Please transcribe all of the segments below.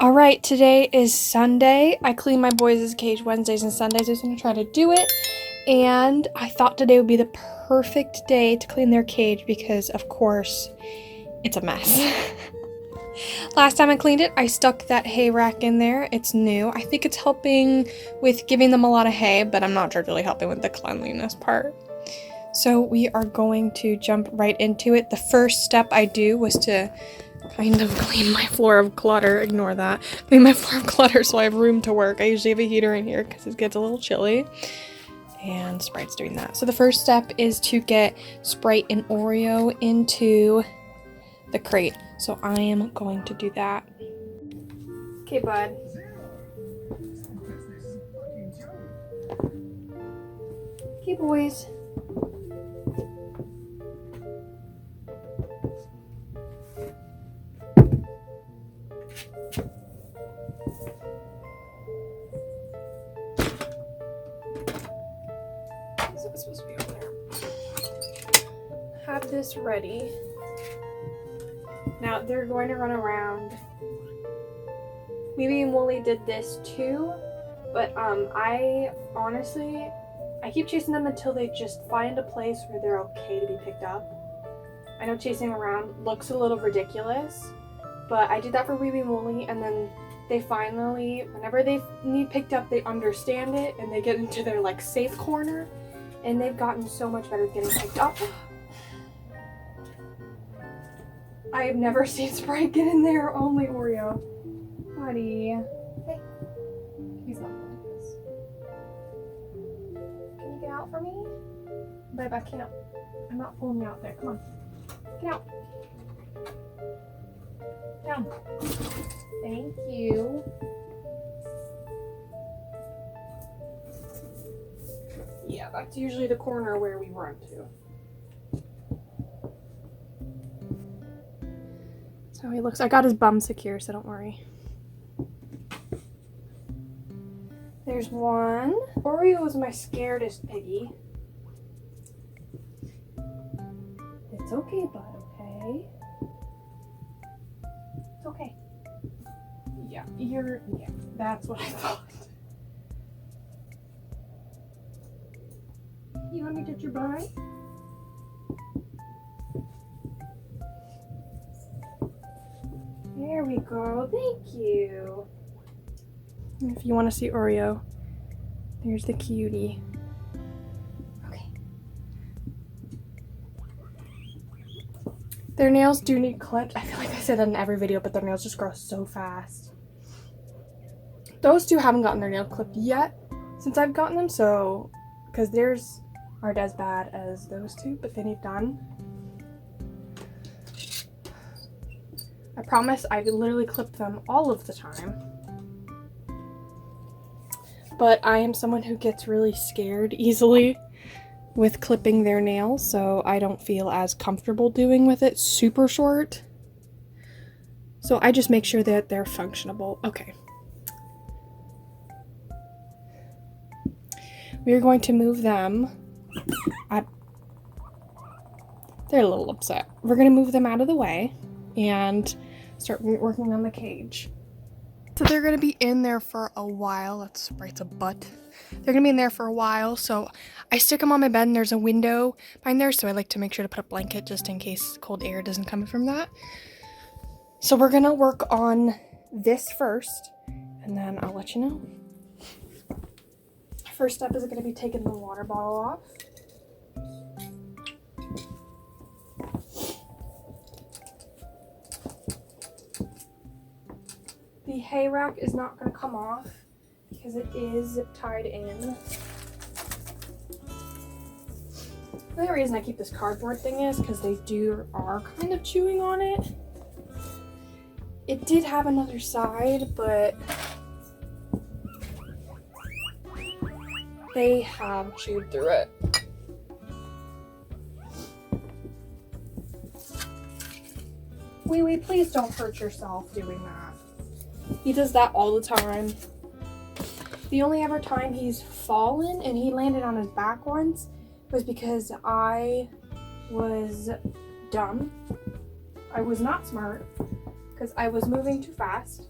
All right, today is Sunday. I clean my boys' cage Wednesdays and Sundays. I was going to try to do it, and I thought today would be the perfect day to clean their cage because, of course, it's a mess. Last time I cleaned it, I stuck that hay rack in there. It's new. I think it's helping with giving them a lot of hay, but I'm not sure it's really helping with the cleanliness part. So we are going to jump right into it. The first step I do was to kind of clean my floor of clutter. Ignore that. Clean my floor of clutter so I have room to work. I usually have a heater in here because it gets a little chilly. And Sprite's doing that. So the first step is to get Sprite and Oreo into the crate. So I am going to do that. Okay, bud. Okay, boys. It's supposed to be over there. Have this ready. Now they're going to run around. Maybe Wooly did this too, but I keep chasing them until they just find a place where they're okay to be picked up. I know chasing around looks a little ridiculous, but I did that for Wee Wee Wooly, and then they finally, whenever they need picked up, they understand it and they get into their like safe corner, and they've gotten so much better at getting picked up. I have never seen Sprite get in there, only Oreo. Buddy. Hey. He's not like this. Can you get out for me? Babe, I can't. I'm not pulling you out there. Come on. Get out. Down. Thank you. Yeah, that's usually the corner where we run to. So he looks, I got his bum secure, so don't worry. There's one. Oreo is my scaredest piggy. It's okay, bud, okay? It's okay. Yeah, that's what I thought. You want me to touch your butt? There we go. Thank you. If you want to see Oreo, there's the cutie. Okay. Their nails do need clipped. I feel like I said that in every video, but their nails just grow so fast. Those two haven't gotten their nails clipped yet since I've gotten them, so because theirs aren't as bad as those two, but they need done. I promise I literally clip them all of the time. But I am someone who gets really scared easily with clipping their nails, so I don't feel as comfortable doing with it super short. So I just make sure that they're functionable. Okay. We're going to move them. They're a little upset. We're going to move them out of the way and start working on the cage. So they're going to be in there for a while. That's Sprite's a butt. They're going to be in there for a while, so I stick them on my bed and there's a window behind there, so I like to make sure to put a blanket just in case cold air doesn't come in from that. So we're going to work on this first, and then I'll let you know. First step is going to be taking the water bottle off. The hay rack is not going to come off because it is zip tied in. The only reason I keep this cardboard thing is because they are kind of chewing on it. It did have another side, but they have chewed through it. Wee Wee, please don't hurt yourself doing that. He does that all the time. The only ever time he's fallen and he landed on his back once was because I was dumb. I was not smart because I was moving too fast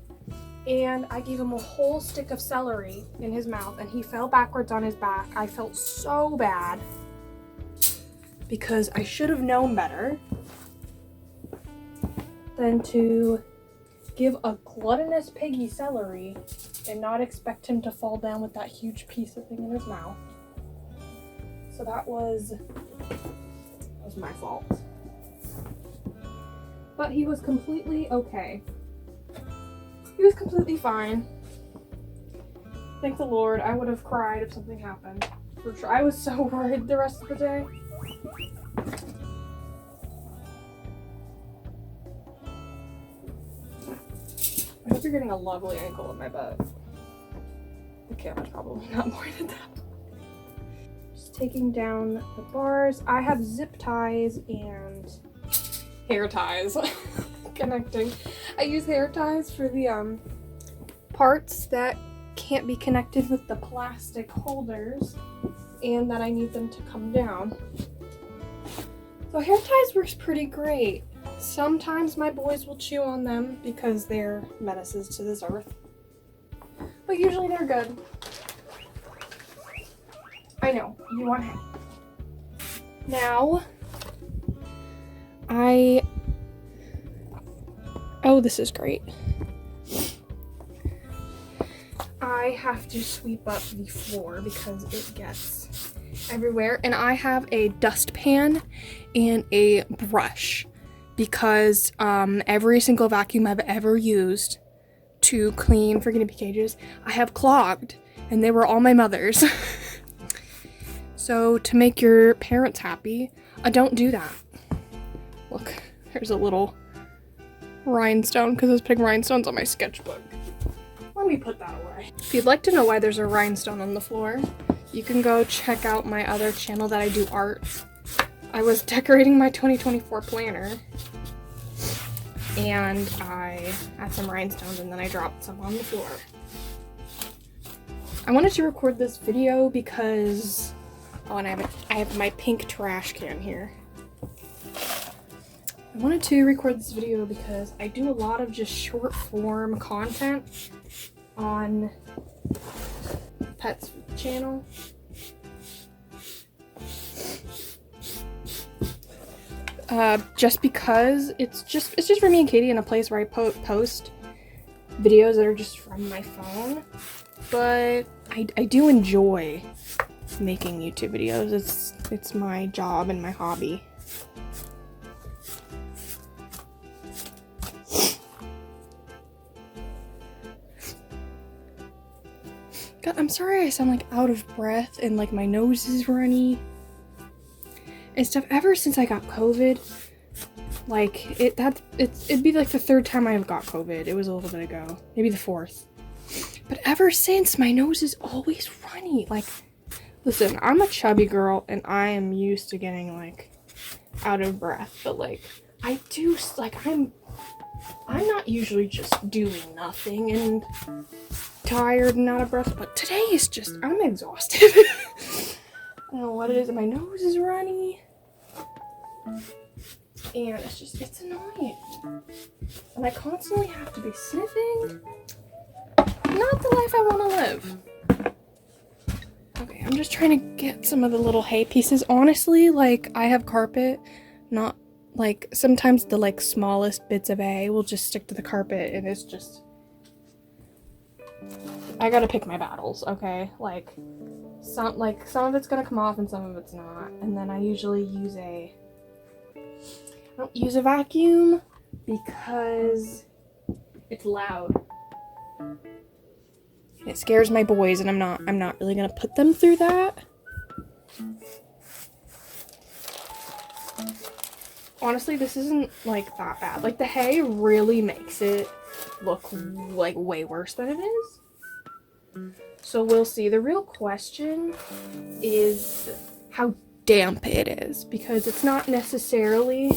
and I gave him a whole stick of celery in his mouth, and he fell backwards on his back. I felt so bad because I should have known better than to give a gluttonous piggy celery and not expect him to fall down with that huge piece of thing in his mouth. So that was my fault. But he was completely okay. He was completely fine. Thank the Lord. I would have cried if something happened. For sure. I was so worried the rest of the day. I hope you're getting a lovely ankle in my butt. The camera's probably not more than that. Just taking down the bars. I have zip ties and hair ties connecting. I use hair ties for the parts that can't be connected with the plastic holders and that I need them to come down. So hair ties works pretty great. Sometimes my boys will chew on them because they're menaces to this earth. But usually they're good. I know, you want hair. Now, oh, this is great. I have to sweep up the floor because it gets everywhere. And I have a dustpan and a brush because every single vacuum I've ever used to clean for guinea pig cages, I have clogged, and they were all my mother's. So to make your parents happy, don't do that. Look, there's a little rhinestone because I was putting rhinestones on my sketchbook. Let me put that away. If you'd like to know why there's a rhinestone on the floor, you can go check out my other channel that I do art. I was decorating my 2024 planner and I had some rhinestones and then I dropped some on the floor. I wanted to record this video because, oh, and I have my pink trash can here. I wanted to record this video because I do a lot of just short form content on Pet's channel. Just because it's just for me and Katie in a place where I post videos that are just from my phone. But I do enjoy making YouTube videos. It's my job and my hobby. God, I'm sorry I sound like out of breath and like my nose is runny and stuff. Ever since I got COVID, like it'd be like the third time I've got COVID. It was a little bit ago, maybe the fourth. But ever since, my nose is always runny. Like, listen, I'm a chubby girl and I am used to getting like out of breath, but like I do, like I'm not usually just doing nothing and tired and out of breath, but today is just, I'm exhausted. I don't know what it is, my nose is runny and it's annoying, and I constantly have to be sniffing. Not the life I want to live. Okay, I'm just trying to get some of the little hay pieces. Honestly, like, I have carpet, not like sometimes the like smallest bits of hay will just stick to the carpet, and it's just, I gotta pick my battles, okay? Like some of it's gonna come off and some of it's not. And then I usually I don't use a vacuum because it's loud. It scares my boys, and I'm not really gonna put them through that. Honestly, this isn't like that bad. Like, the hay really makes it look like way worse than it is. So we'll see. The real question is how damp it is, because it's not necessarily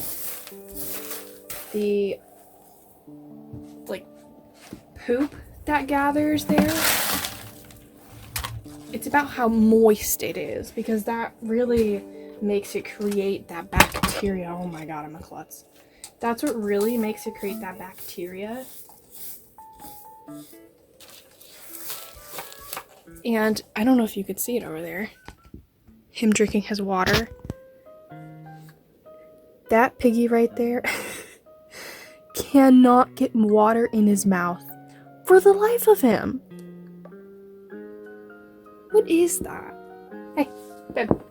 the like poop that gathers there. It's about how moist it is, because that really makes it create that bacteria. Oh my god, I'm a klutz. That's what really makes it create that bacteria. And I don't know if you could see it over there. Him drinking his water. That piggy right there cannot get water in his mouth for the life of him. What is that? Hey, babe. What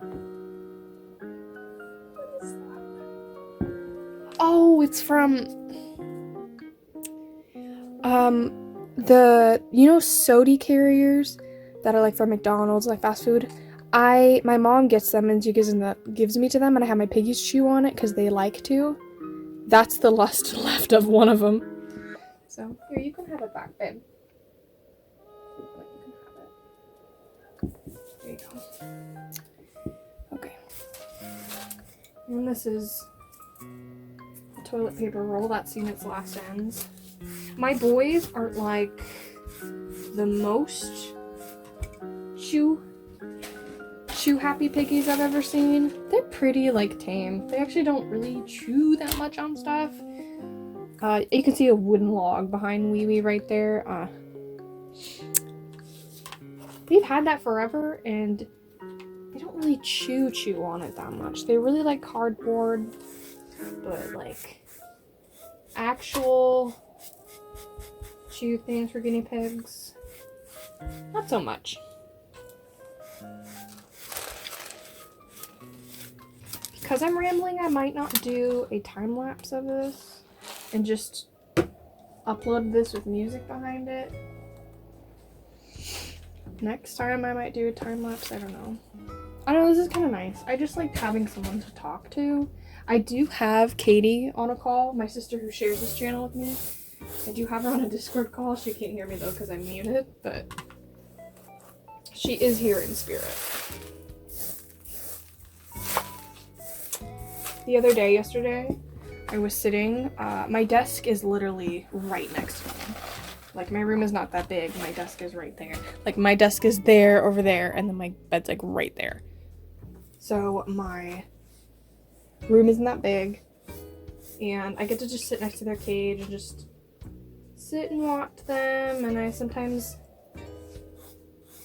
is that? Oh, it's from sody carriers that are like from McDonald's, like fast food. My mom gets them and she gives me to them, and I have my piggies chew on it because they like to. That's the last left of one of them. So here, you can have it back, babe. You can have it. There you go. Okay. And this is a toilet paper roll that's seen its last ends. My boys aren't like the most chew happy piggies I've ever seen. They're pretty like tame. They actually don't really chew that much on stuff. You can see a wooden log behind Wee Wee right there. They've had that forever and they don't really chew on it that much. They really like cardboard, but like actual chew things for guinea pigs, not so much. Because I'm rambling, I might not do a time lapse of this and just upload this with music behind it. Next time I might do a time lapse, I don't know. I don't know, this is kind of nice. I just like having someone to talk to. I do have Katie on a call, my sister who shares this channel with me. I do have her on a Discord call. She can't hear me though because I'm muted, but she is here in spirit. The other day, yesterday, I was sitting, my desk is literally right next to me. Like, my room is not that big, my desk is right there. Like, my desk is there, over there, and then my bed's, like, right there. So, my room isn't that big, and I get to just sit next to their cage and just sit and watch them, and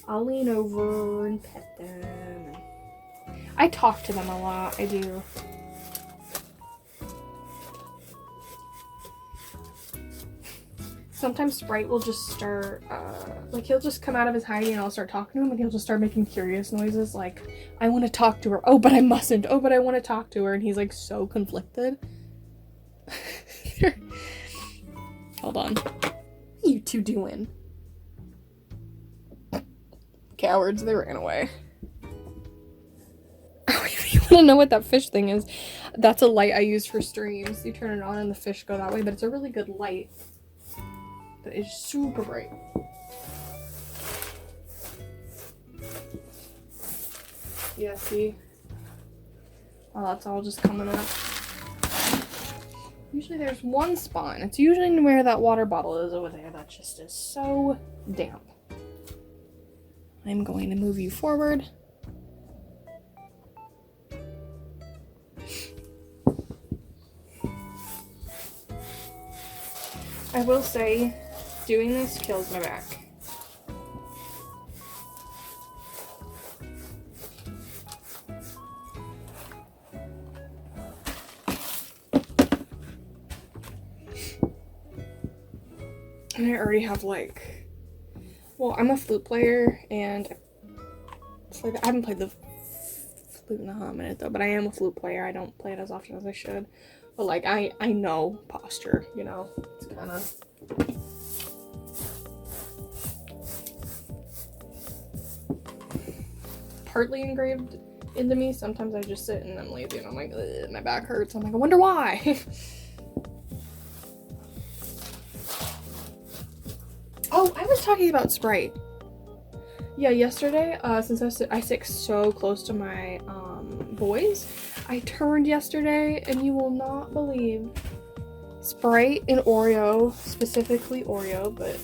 I'll lean over and pet them. I talk to them a lot, I do. Sometimes Sprite will just start, like he'll just come out of his hiding and I'll start talking to him and he'll just start making curious noises like, I want to talk to her. Oh, but I mustn't. Oh, but I want to talk to her. And he's like so conflicted. Hold on. What are you two doing? Cowards, they ran away. Oh, if you want to know what that fish thing is, that's a light I use for streams. You turn it on and the fish go that way, but it's a really good light. But it's super bright. Yeah, see? Oh, that's all just coming up. Usually there's one spot, and it's usually where that water bottle is over there. That just is so damp. I'm going to move you forward. I will say, doing this kills my back. And I already have like, well, I'm a flute player and I haven't played the flute in a hot minute though, but I am a flute player. I don't play it as often as I should. But like, I know posture, you know, it's kind of... partly engraved into me. Sometimes I just sit and I'm lazy and I'm like, ugh, my back hurts. I'm like, I wonder why. Oh, I was talking about Sprite. Yeah, yesterday, since I sit so close to my boys, I turned yesterday and you will not believe Sprite and Oreo, specifically Oreo, but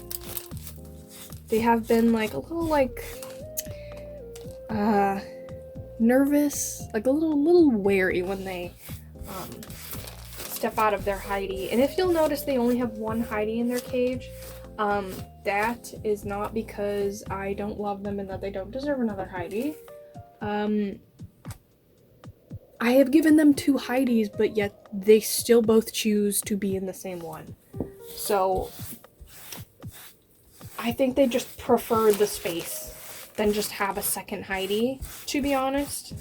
they have been like a little like nervous, like a little wary when they step out of their hidey. And if you'll notice, they only have one hidey in their cage. That is not because I don't love them and that they don't deserve another Heidi. I have given them 2 Heidis, but yet they still both choose to be in the same one. So I think they just prefer the space than just have a second Heidi, to be honest.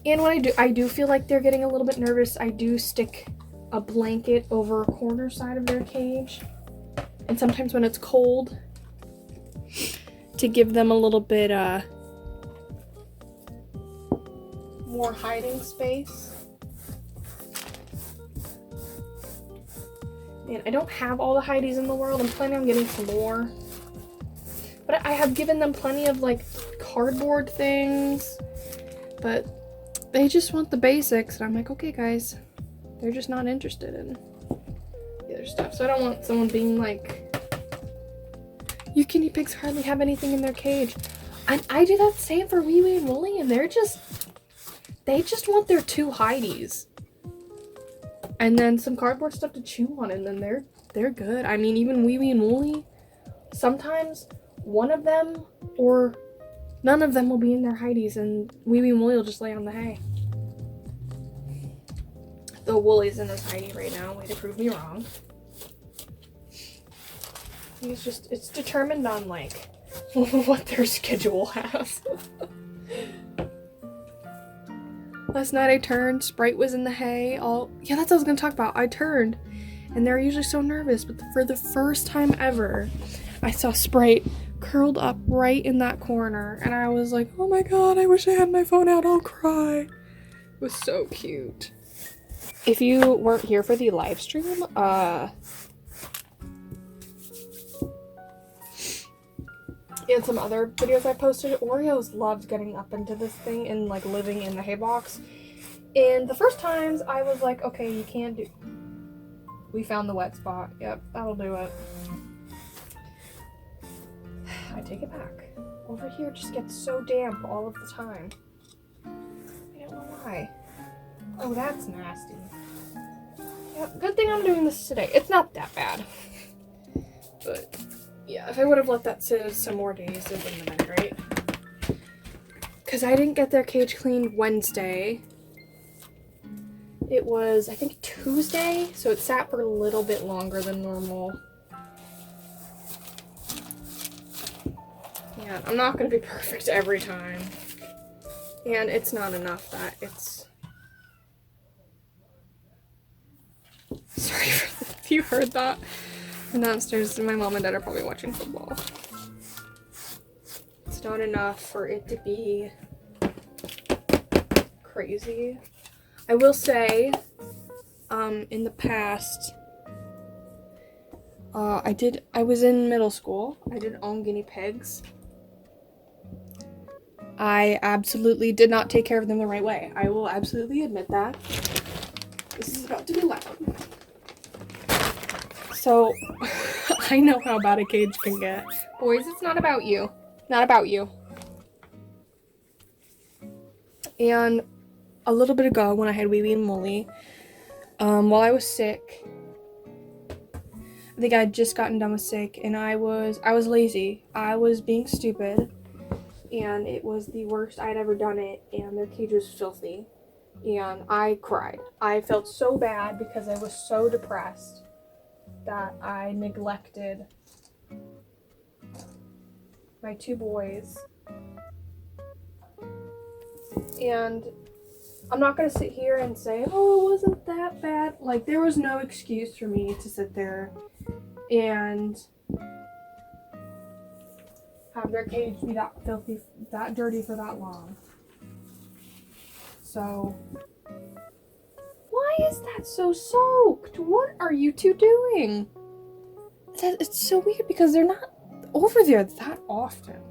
And when I do feel like they're getting a little bit nervous, I do stick a blanket over a corner side of their cage. And sometimes when it's cold, to give them a little bit more hiding space. And I don't have all the Heidis in the world. I'm planning on getting some more. But I have given them plenty of like cardboard things. But they just want the basics. And I'm like, okay guys, they're just not interested in the other stuff. So I don't want someone being like, you guinea pigs hardly have anything in their cage. And I do that same for Wee Wee and Wooly, and they just want their 2 Heidis. And then some cardboard stuff to chew on, and then they're good. I mean, even Wee Wee and Wooly, sometimes one of them or none of them will be in their Heidis, and Wee Wee and Wooly will just lay on the hay. Though Wooly's in his Heidi right now, way to prove me wrong. It's determined on like what their schedule has. Last night I turned, Sprite was in the hay, yeah, that's what I was gonna talk about. I turned, and they're usually so nervous, but for the first time ever, I saw Sprite curled up right in that corner, and I was like, oh my god, I wish I had my phone out, I'll cry. It was so cute. If you weren't here for the live stream, and some other videos I posted, Oreos loved getting up into this thing and like living in the hay box. And the first times I was like, okay, you can't do. We found the wet spot. Yep, that'll do it. I take it back. Over here it just gets so damp all of the time. I don't know why. Oh, that's nasty. Yep, good thing I'm doing this today. It's not that bad. But yeah, if I would have let that sit some more days, it wouldn't have been great. Because I didn't get their cage cleaned Wednesday. It was, I think, Tuesday, so it sat for a little bit longer than normal. Yeah, I'm not going to be perfect every time. And it's not enough that it's... Sorry if you heard that. I'm downstairs, my mom and dad are probably watching football. It's not enough for it to be crazy. I will say, in the past, I was in middle school. I did own guinea pigs. I absolutely did not take care of them the right way. I will absolutely admit that. This is about to be loud. So, I know how bad a cage can get. Boys, it's not about you. Not about you. And a little bit ago, when I had Wee Wee and Wooly, while I was sick, I think I had just gotten done with sick, and I was lazy. I was being stupid, and it was the worst I had ever done it, and their cage was filthy, and I cried. I felt so bad because I was so depressed that I neglected my 2 boys. And I'm not going to sit here and say, oh, it wasn't that bad. Like, there was no excuse for me to sit there and have their cage be that filthy, that dirty for that long. So, why is that so soaked? What are you 2 doing? It's so weird because they're not over there that often.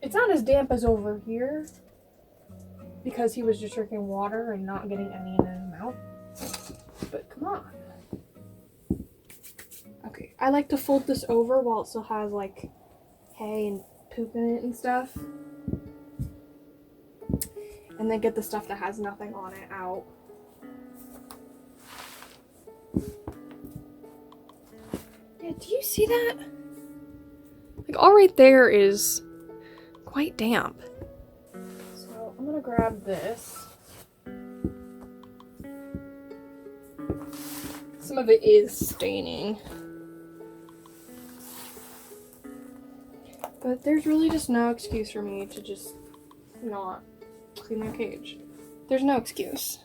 It's not as damp as over here because he was just drinking water and not getting any in his mouth. But come on. Okay, I like to fold this over while it still has like hay and poop in it and stuff. And then get the stuff that has nothing on it out. Yeah, do you see that? Like, all right there is quite damp. So I'm gonna grab this. Some of it is staining. But there's really just no excuse for me to just not clean their cage. There's no excuse.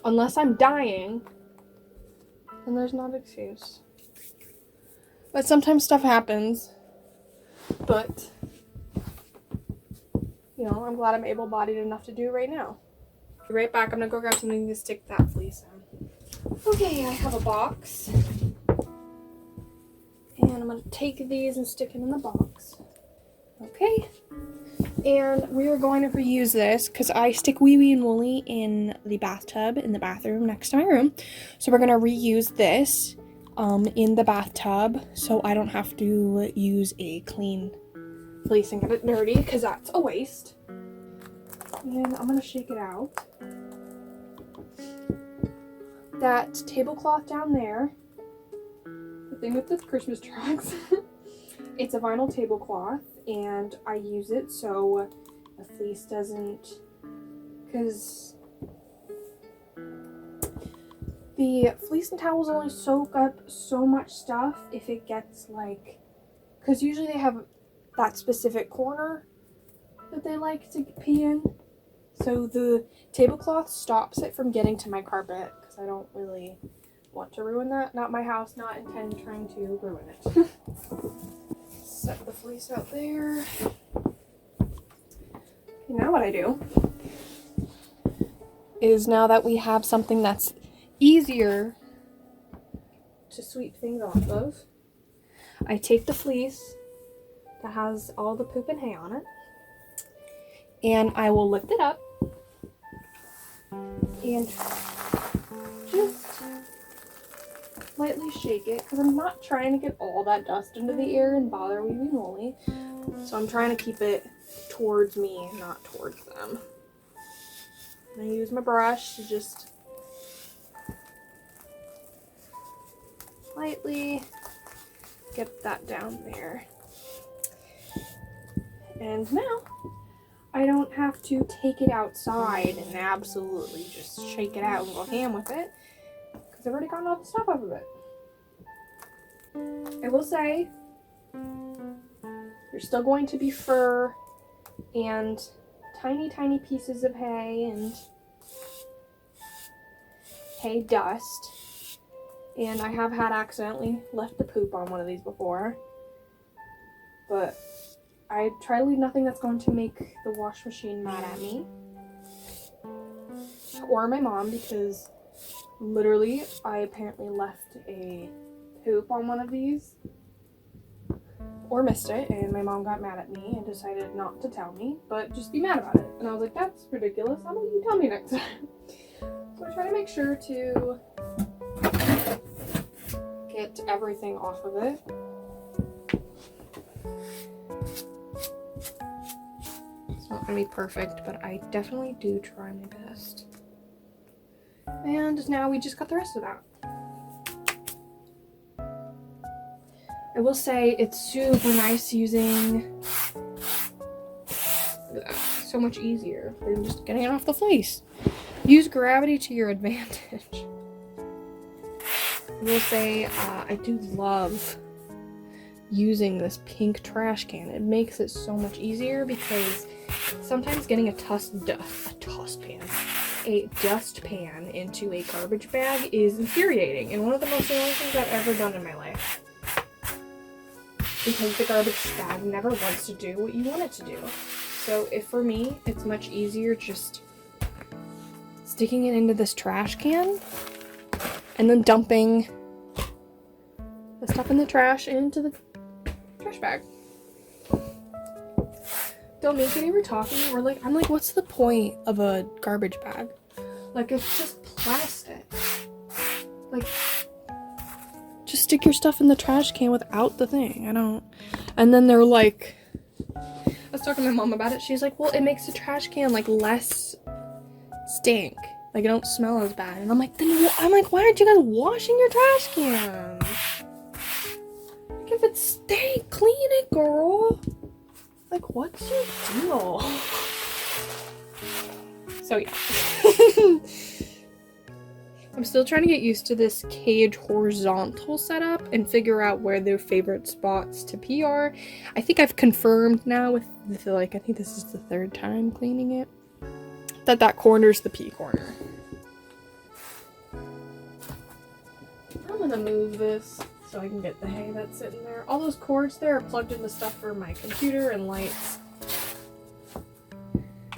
Unless I'm dying, then there's not an excuse. But sometimes stuff happens. But, you know, I'm glad I'm able-bodied enough to do it right now. Be right back. I'm gonna go grab something to stick that fleece in. Okay, I have a box. And I'm gonna take these and stick them in the box. Okay. And we are going to reuse this because I stick Wee Wee and Wooly in the bathtub in the bathroom next to my room. So we're going to reuse this in the bathtub so I don't have to use a clean fleece and get it dirty because that's a waste. And I'm going to shake it out. That tablecloth down there, the thing with the Christmas trucks, it's a vinyl tablecloth. And I use it so the fleece doesn't, because the fleece and towels only soak up so much stuff if it gets like, because usually they have that specific corner that they like to pee in. So the tablecloth stops it from getting to my carpet because I don't really want to ruin that. Not my house, not intend trying to ruin it. Set the fleece out there. Okay, now what I do is, now that we have something that's easier to sweep things off of, I take the fleece that has all the poop and hay on it, and I will lift it up and just lightly shake it, because I'm not trying to get all that dust into the air and bother Wee Wee and Wooly. So I'm trying to keep it towards me, not towards them. And I use my brush to just lightly get that down there. And now I don't have to take it outside and absolutely just shake it out and go ham with it, because I've already gotten all the stuff off of it. I will say, there's still going to be fur and tiny, tiny pieces of hay and hay dust. And I have had accidentally left the poop on one of these before. But I try to leave nothing that's going to make the wash machine mad at me. Or my mom, because literally I apparently left a poop on one of these or missed it, and my mom got mad at me and decided not to tell me, but just be mad about it. And I was like, that's ridiculous. How about you tell me next time? So I try to make sure to get everything off of it. It's not gonna be perfect, but I definitely do try my best. And now we just got the rest of that. I will say it's super nice using, so much easier than just getting it off the fleece. Use gravity to your advantage. I will say I do love using this pink trash can. It makes it so much easier, because sometimes getting a dust pan into a garbage bag is infuriating, and one of the most annoying things I've ever done in my life. Because the garbage bag never wants to do what you want it to do. So for me, it's much easier just sticking it into this trash can and then dumping the stuff in the trash into the trash bag. Don't make it ever talking, or like, I'm like, what's the point of a garbage bag? Like, it's just plastic. Like, just stick your stuff in the trash can without the thing. And then they're like, I was talking to my mom about it. She's like, well, it makes the trash can like less stink Like, it don't smell as bad. And I'm like, why aren't you guys washing your trash cans? Like, if it's stank, clean it, girl. Like, what's your deal? So, yeah. I'm still trying to get used to this cage horizontal setup and figure out where their favorite spots to pee are. I think I've confirmed now with, I think this is the 3rd time cleaning it, that corner's the pee corner. I'm gonna move this so I can get the hay that's sitting there. All those cords there are plugged into stuff for my computer and lights.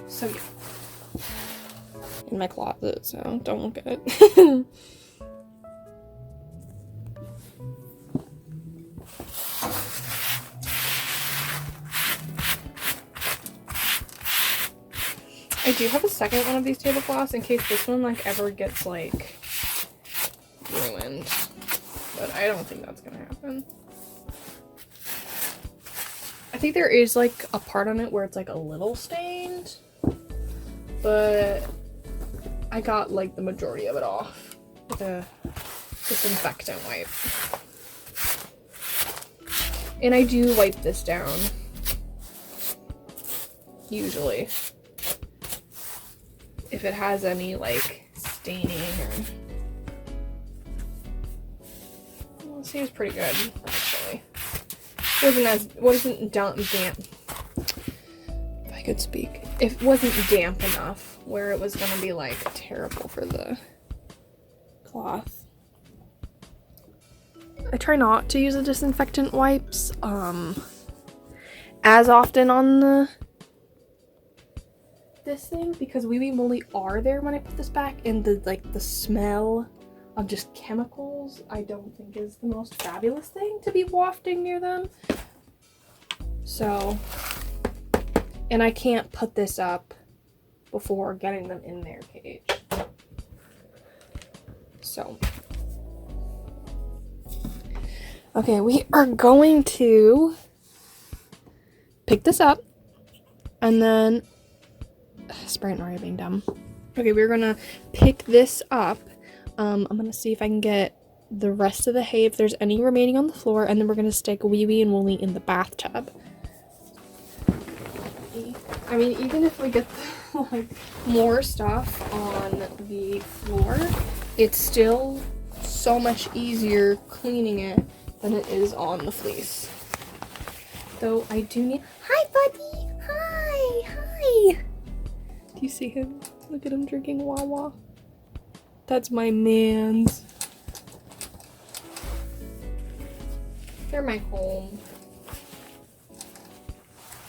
So, yeah. In my closet, so don't look at it. I do have a second one of these tablecloths in case this one like ever gets like ruined, but I don't think that's gonna happen. I think there is like a part on it where it's like a little stained, but I got like the majority of it off with a disinfectant wipe. And I do wipe this down, usually, if it has any like staining or... Well, it seems pretty good, actually. Wasn't damp. If I could speak. It wasn't damp enough where it was gonna be like terrible for the cloth. I try not to use the disinfectant wipes as often on this thing because we only are there when I put this back, and the smell of just chemicals I don't think is the most fabulous thing to be wafting near them. So, and I can't put this up before getting them in their cage. So, okay, we are going to pick this up and then Sprite and Aria being dumb. Okay, we're gonna pick this up. I'm gonna see if I can get the rest of the hay if there's any remaining on the floor, and then we're gonna stick Wee Wee and Wooly in the bathtub. I mean, even if we get like more stuff on the floor, it's still so much easier cleaning it than it is on the fleece. Though I do need... Hi, buddy! Hi! Do you see him? Look at him drinking Wawa. That's my man's. They're my home.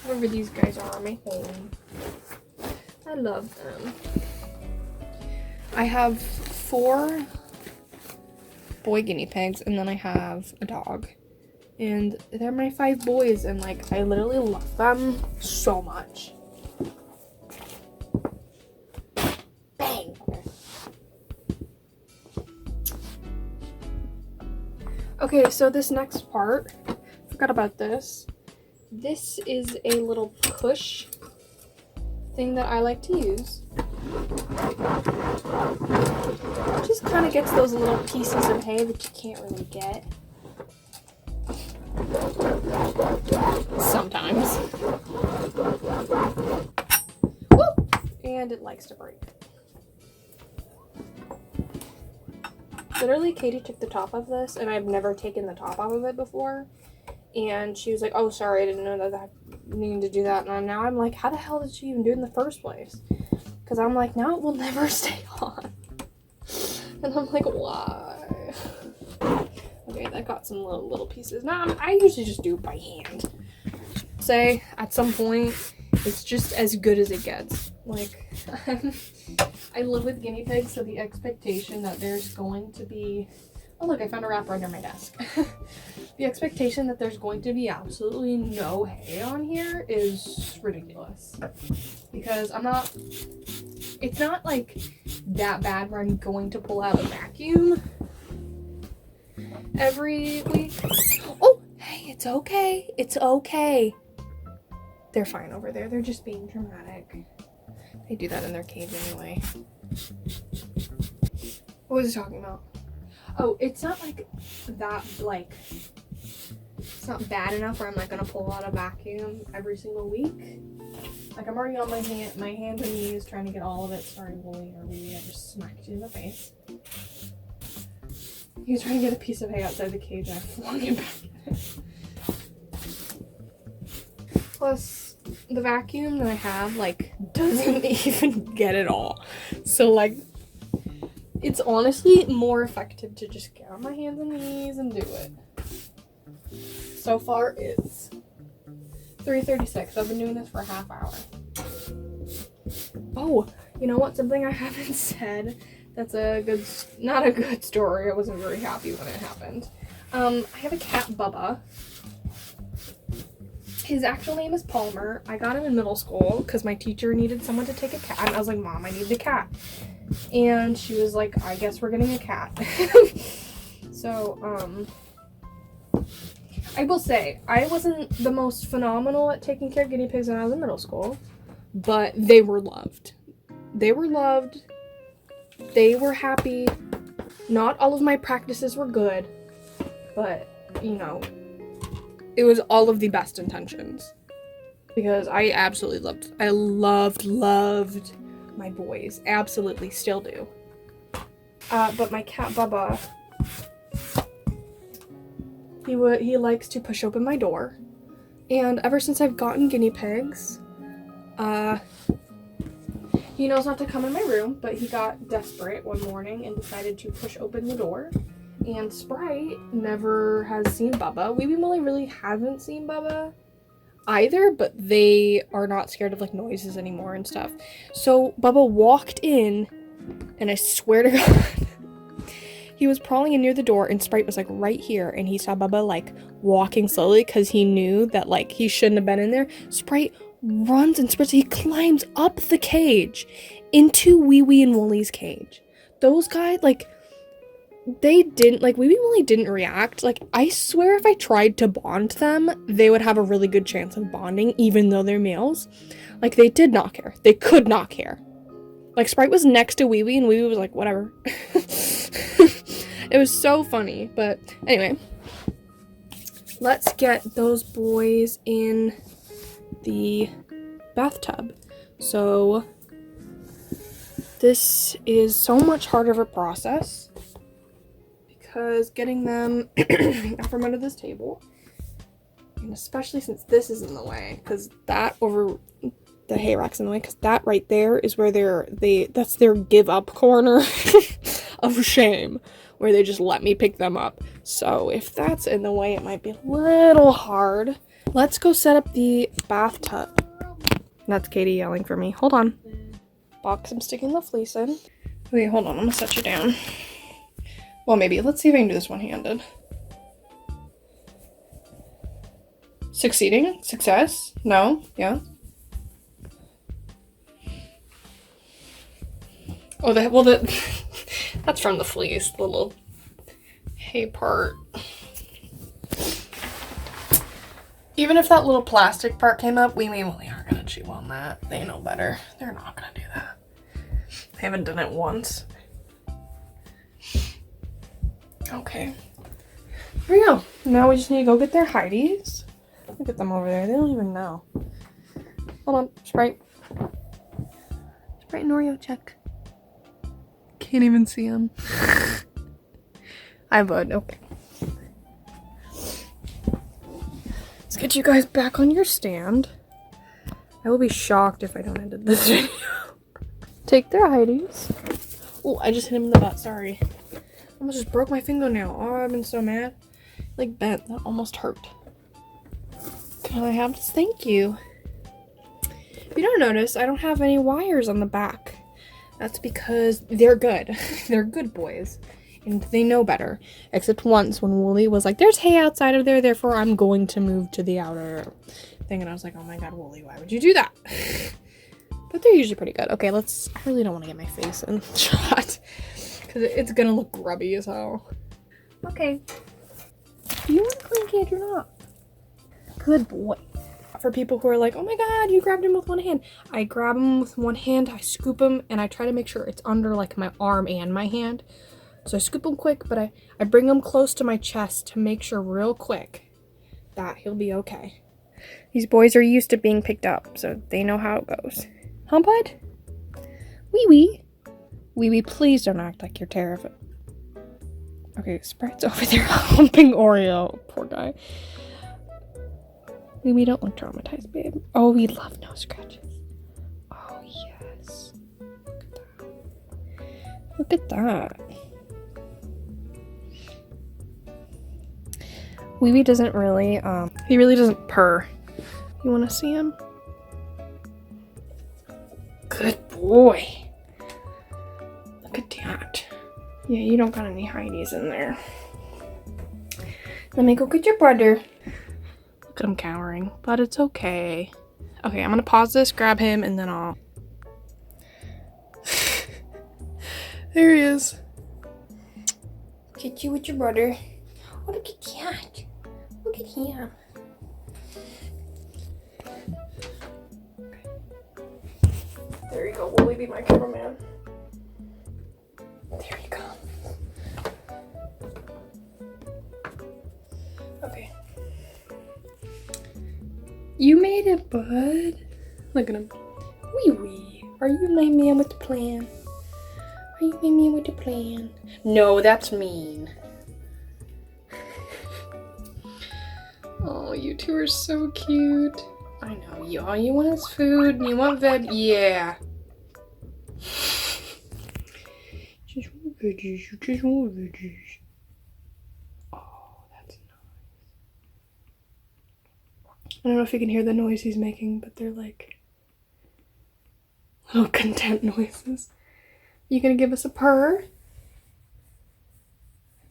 Whoever these guys are my home. I love them. I have 4 boy guinea pigs, and then I have a dog. And they're my 5 boys, and like, I literally love them so much. Bang! Okay, so this next part, forgot about this. This is a little push thing that I like to use. It just kind of gets those little pieces of hay that you can't really get. Sometimes. Woo! And it likes to break. Literally, Katie took the top of this, and I've never taken the top off of it before. And she was like, oh, sorry, I didn't know that I needed to do that. And now I'm like, how the hell did she even do it in the first place? Because I'm like, now it will never stay on. And I'm like, why? Okay, that got some little pieces. Now, I usually just do it by hand. Say, at some point, it's just as good as it gets. Like, I live with guinea pigs, so the expectation that there's going to be... Oh, look, I found a wrapper under my desk. The expectation that there's going to be absolutely no hay on here is ridiculous. Because it's not like that bad where I'm going to pull out a vacuum every week. Oh, hey, it's okay. It's okay. They're fine over there. They're just being dramatic. They do that in their cage anyway. What was he talking about? Oh, it's not like that, like, it's not bad enough where I'm like gonna pull out a vacuum every single week. Like, I'm already on my hands and knees trying to get all of it. Sorry, Wooly, or Wee, I just smacked you in the face. He was trying to get a piece of hay outside the cage and I flung it back in it. Plus, the vacuum that I have, like, doesn't even get it all. So, like, it's honestly more effective to just get on my hands and knees and do it. So far, it's 3:36. I've been doing this for a half hour. Oh, you know what? Something I haven't said that's not a good story. I wasn't very happy when it happened. I have a cat, Bubba. His actual name is Palmer. I got him in middle school because my teacher needed someone to take a cat. And I was like, Mom, I need the cat. And she was like, I guess we're getting a cat. So, I will say, I wasn't the most phenomenal at taking care of guinea pigs when I was in middle school, but they were loved. They were loved. They were happy. Not all of my practices were good, but, you know, it was all of the best intentions. Because I absolutely loved my boys. Absolutely still do. But my cat, Bubba, he likes to push open my door. And ever since I've gotten guinea pigs, he knows not to come in my room, but he got desperate one morning and decided to push open the door. And Sprite never has seen Bubba. Wee Molly really hasn't seen Bubba either, but they are not scared of like noises anymore and stuff. So Bubba walked in, and I swear to God, he was crawling in near the door, and Sprite was like right here, and he saw Bubba like walking slowly because he knew that like he shouldn't have been in there. Sprite runs and sprints. He climbs up the cage into Wee and Woolly's cage. Those guys, like, they didn't, like, Wee Molly didn't react. Like, I swear if I tried to bond them, they would have a really good chance of bonding, even though they're males. Like, they did not care. They could not care. Like, Sprite was next to Wee and Wee was like, whatever. It was so funny. But, anyway. Let's get those boys in the bathtub. So, this is so much harder of a process. Because getting them out from under this table, and especially since this is in the way, because that over the hay rack's in the way, because that right there is where that's their give up corner of shame, where they just let me pick them up. So if that's in the way, it might be a little hard. Let's go set up the bathtub. That's Katie yelling for me. Hold on. Box, I'm sticking the fleece in. Wait, hold on. I'm gonna set you down. Well, maybe. Let's see if I can do this one-handed. Succeeding? Success? No? Yeah? Oh, that's from the fleece, the little hay part. Even if that little plastic part came up, we aren't gonna chew on that. They know better. They're not gonna do that. They haven't done it once. Okay. Here we go. Now we just need to go get their Heidi's. Look at them over there. They don't even know. Hold on. Sprite. Sprite and Oreo, check. Can't even see them. I would. Okay. Let's get you guys back on your stand. I will be shocked if I don't edit this video. Take their Heidi's. Oh, I just hit him in the butt. Sorry. I almost just broke my fingernail. Oh, I've been so mad. Like, bent. That almost hurt. Can I have this? Thank you. If you don't notice, I don't have any wires on the back. That's because they're good. They're good boys. And they know better. Except once when Wooly was like, there's hay outside of there, therefore I'm going to move to the outer thing. And I was like, oh my god, Wooly, why would you do that? But they're usually pretty good. Okay, I really don't want to get my face in shot. Because it's gonna look grubby as hell. Okay. Do you want a clean cage or not? Good boy. For people who are like, oh my god, you grabbed him with one hand. I grab him with one hand, I scoop him, and I try to make sure it's under like my arm and my hand. So I scoop him quick, but I bring him close to my chest to make sure real quick that he'll be okay. These boys are used to being picked up, so they know how it goes. Huh, bud? Wee wee. Wee wee, please don't act like you're terrified. Okay, Sprite's over there humping Oreo. Poor guy. Wee wee, don't look traumatized, babe. Oh, we love nose scratches. Oh, yes. Look at that. Wee wee doesn't really, he really doesn't purr. You want to see him? Good boy. Look at that. Yeah, you don't got any Heidis in there. Let me go get your brother. Look at him cowering, but it's okay. Okay, I'm gonna pause this, grab him, and then I'll... There he is. Get you with your brother. Oh, look at that. Look at him. There you go. Will he be my cameraman? There you go. Okay. You made it, bud. Look at him. Wee wee. Are you letting me in with the plan? Are you letting me in with the plan? No, that's mean. Oh, you two are so cute. I know, you all you want is food and you want veg. Yeah. Just want veggies, you just want veggies. Oh, that's nice. I don't know if you can hear the noise he's making, but they're like little content noises. You gonna give us a purr? I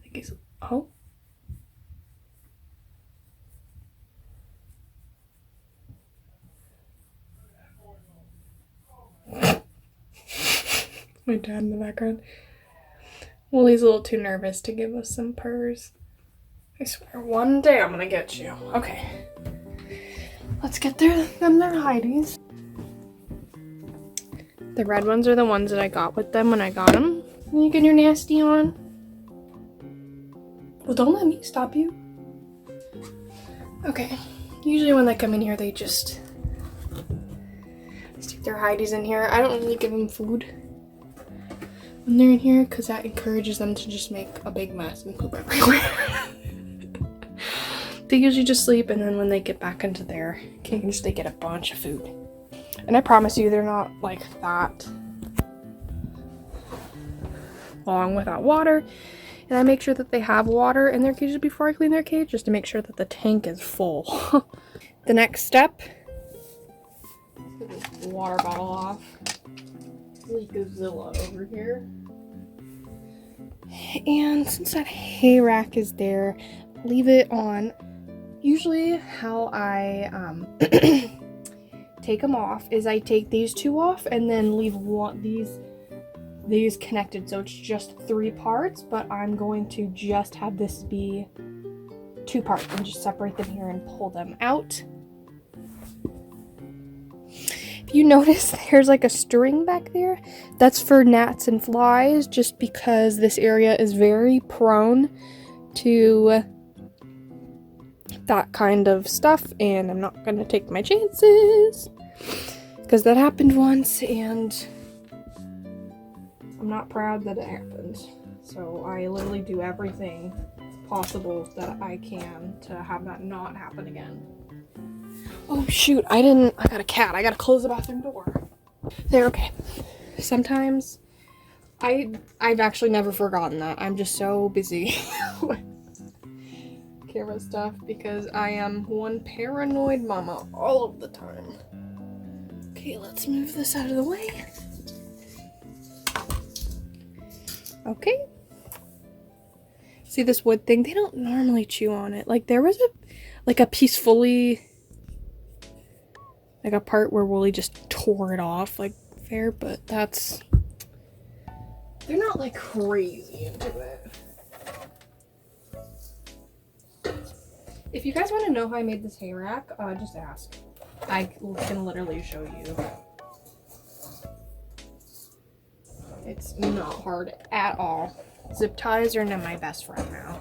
think he's, oh. My dad in the background. Well, he's a little too nervous to give us some purrs. I swear, one day I'm gonna get you. Okay. Let's get them their Heidi's. The red ones are the ones that I got with them when I got them. You get your nasty on. Well, don't let me stop you. Okay. Usually when they come in here, they just stick their Heidi's in here. I don't really give them food when they're in here because that encourages them to just make a big mess and poop everywhere. They usually just sleep, and then when they get back into their cage, they get a bunch of food. And I promise you, they're not like that long without water. And I make sure that they have water in their cages before I clean their cage, just to make sure that the tank is full. The next step, get this water bottle off. Leakozilla over here. And since that hay rack is there, leave it on. Usually how I take them off is I take these two off and then leave these connected, so it's just 3 parts, but I'm going to just have this be 2 parts and just separate them here and pull them out. If you notice, there's like a string back there. That's for gnats and flies, just because this area is very prone to that kind of stuff, and I'm not gonna take my chances because that happened once and I'm not proud that it happened. So I literally do everything possible that I can to have that not happen again. Oh shoot, I got a cat. I gotta close the bathroom door. There, okay. Sometimes I've actually never forgotten that. I'm just so busy with camera stuff because I am one paranoid mama all of the time. Okay, let's move this out of the way. Okay. See this wood thing? They don't normally chew on it. Like there was a piece fully, like a part where Wooly just tore it off like there, but they're not like crazy into it. If you guys want to know how I made this hay rack, just ask. I can literally show you. It's not hard at all. Zip ties are not my best friend now.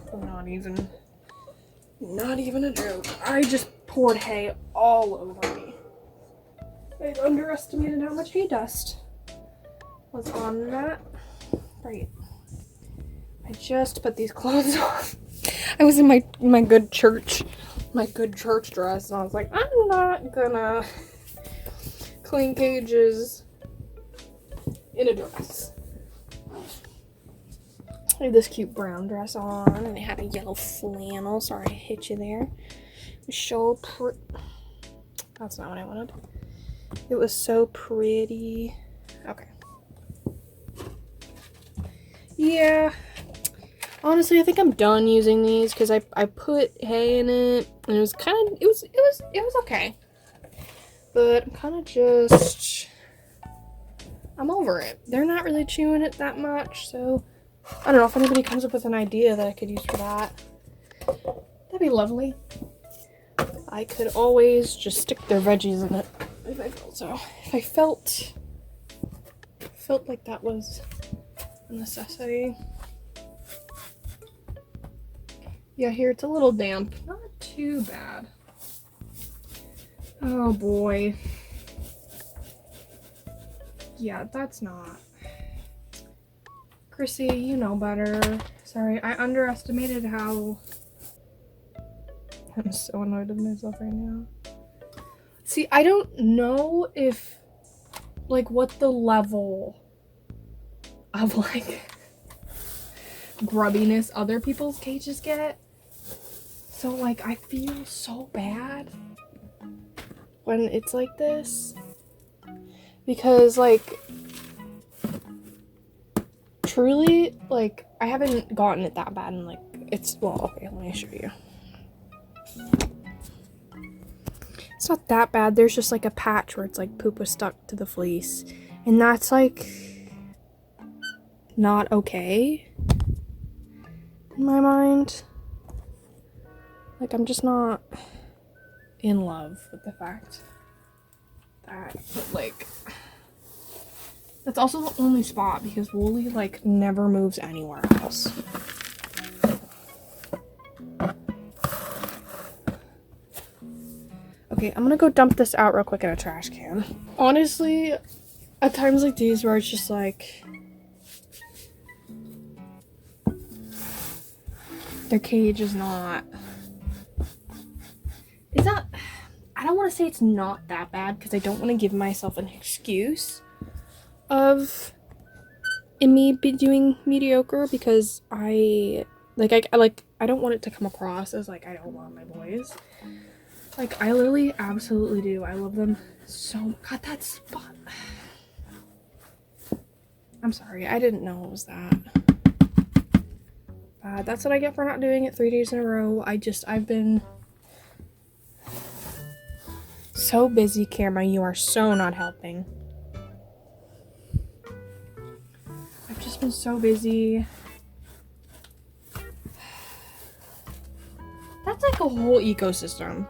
Not even a joke. I just poured hay all over me. I underestimated how much hay dust was on that. Right. I just put these clothes on. I was in my good church dress, and I was like, I'm not gonna clean cages in a dress. I had this cute brown dress on, and it had a yellow flannel. Sorry I hit you there. It was so pretty. That's not what I wanted. It was so pretty. Okay. Yeah. Honestly, I think I'm done using these because I put hay in it, and it was okay. But I'm kind of just, I'm over it. They're not really chewing it that much, so I don't know if anybody comes up with an idea that I could use for that. That'd be lovely. I could always just stick their veggies in it if I felt so. If I felt like that was a necessity. Yeah, here it's a little damp. Not too bad. Oh boy. Yeah, that's not. Chrissy, you know better. Sorry, I underestimated how... I'm so annoyed with myself right now. See, I don't know if, like, what the level of, like, grubbiness other people's cages get. So, like, I feel so bad when it's like this. Because, like, truly, like, I haven't gotten it that bad, and, like, it's, well, okay, let me show you. It's not that bad. There's just, like, a patch where it's, like, poop was stuck to the fleece. And that's, like, not okay in my mind. Like, I'm just not in love with the fact that, like, that's also the only spot because Wooly, like, never moves anywhere else. Okay, I'm gonna go dump this out real quick in a trash can. Honestly, at times like these where it's just like, their cage is not, it's not, I don't want to say it's not that bad because I don't want to give myself an excuse of me be doing mediocre because I don't want it to come across as like I don't love my boys. Like, I literally absolutely do. I love them so. God, that spot. I'm sorry. I didn't know it was that. That's what I get for not doing it 3 days in a row. I've been so busy, Camera. You are so not helping. I've just been so busy. That's like a whole ecosystem.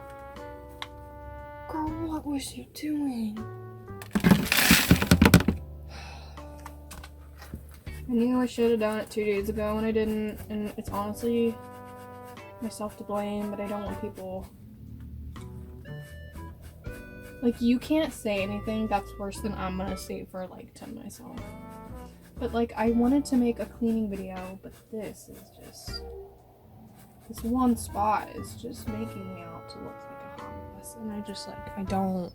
Girl, what was you doing? I knew I should have done it 2 days ago and I didn't, and it's honestly myself to blame, but I don't want people... Like, you can't say anything that's worse than I'm gonna say for, like, to myself. But, like, I wanted to make a cleaning video, but this is just... This one spot is just making me out to look like a hot mess, and I just, like, I don't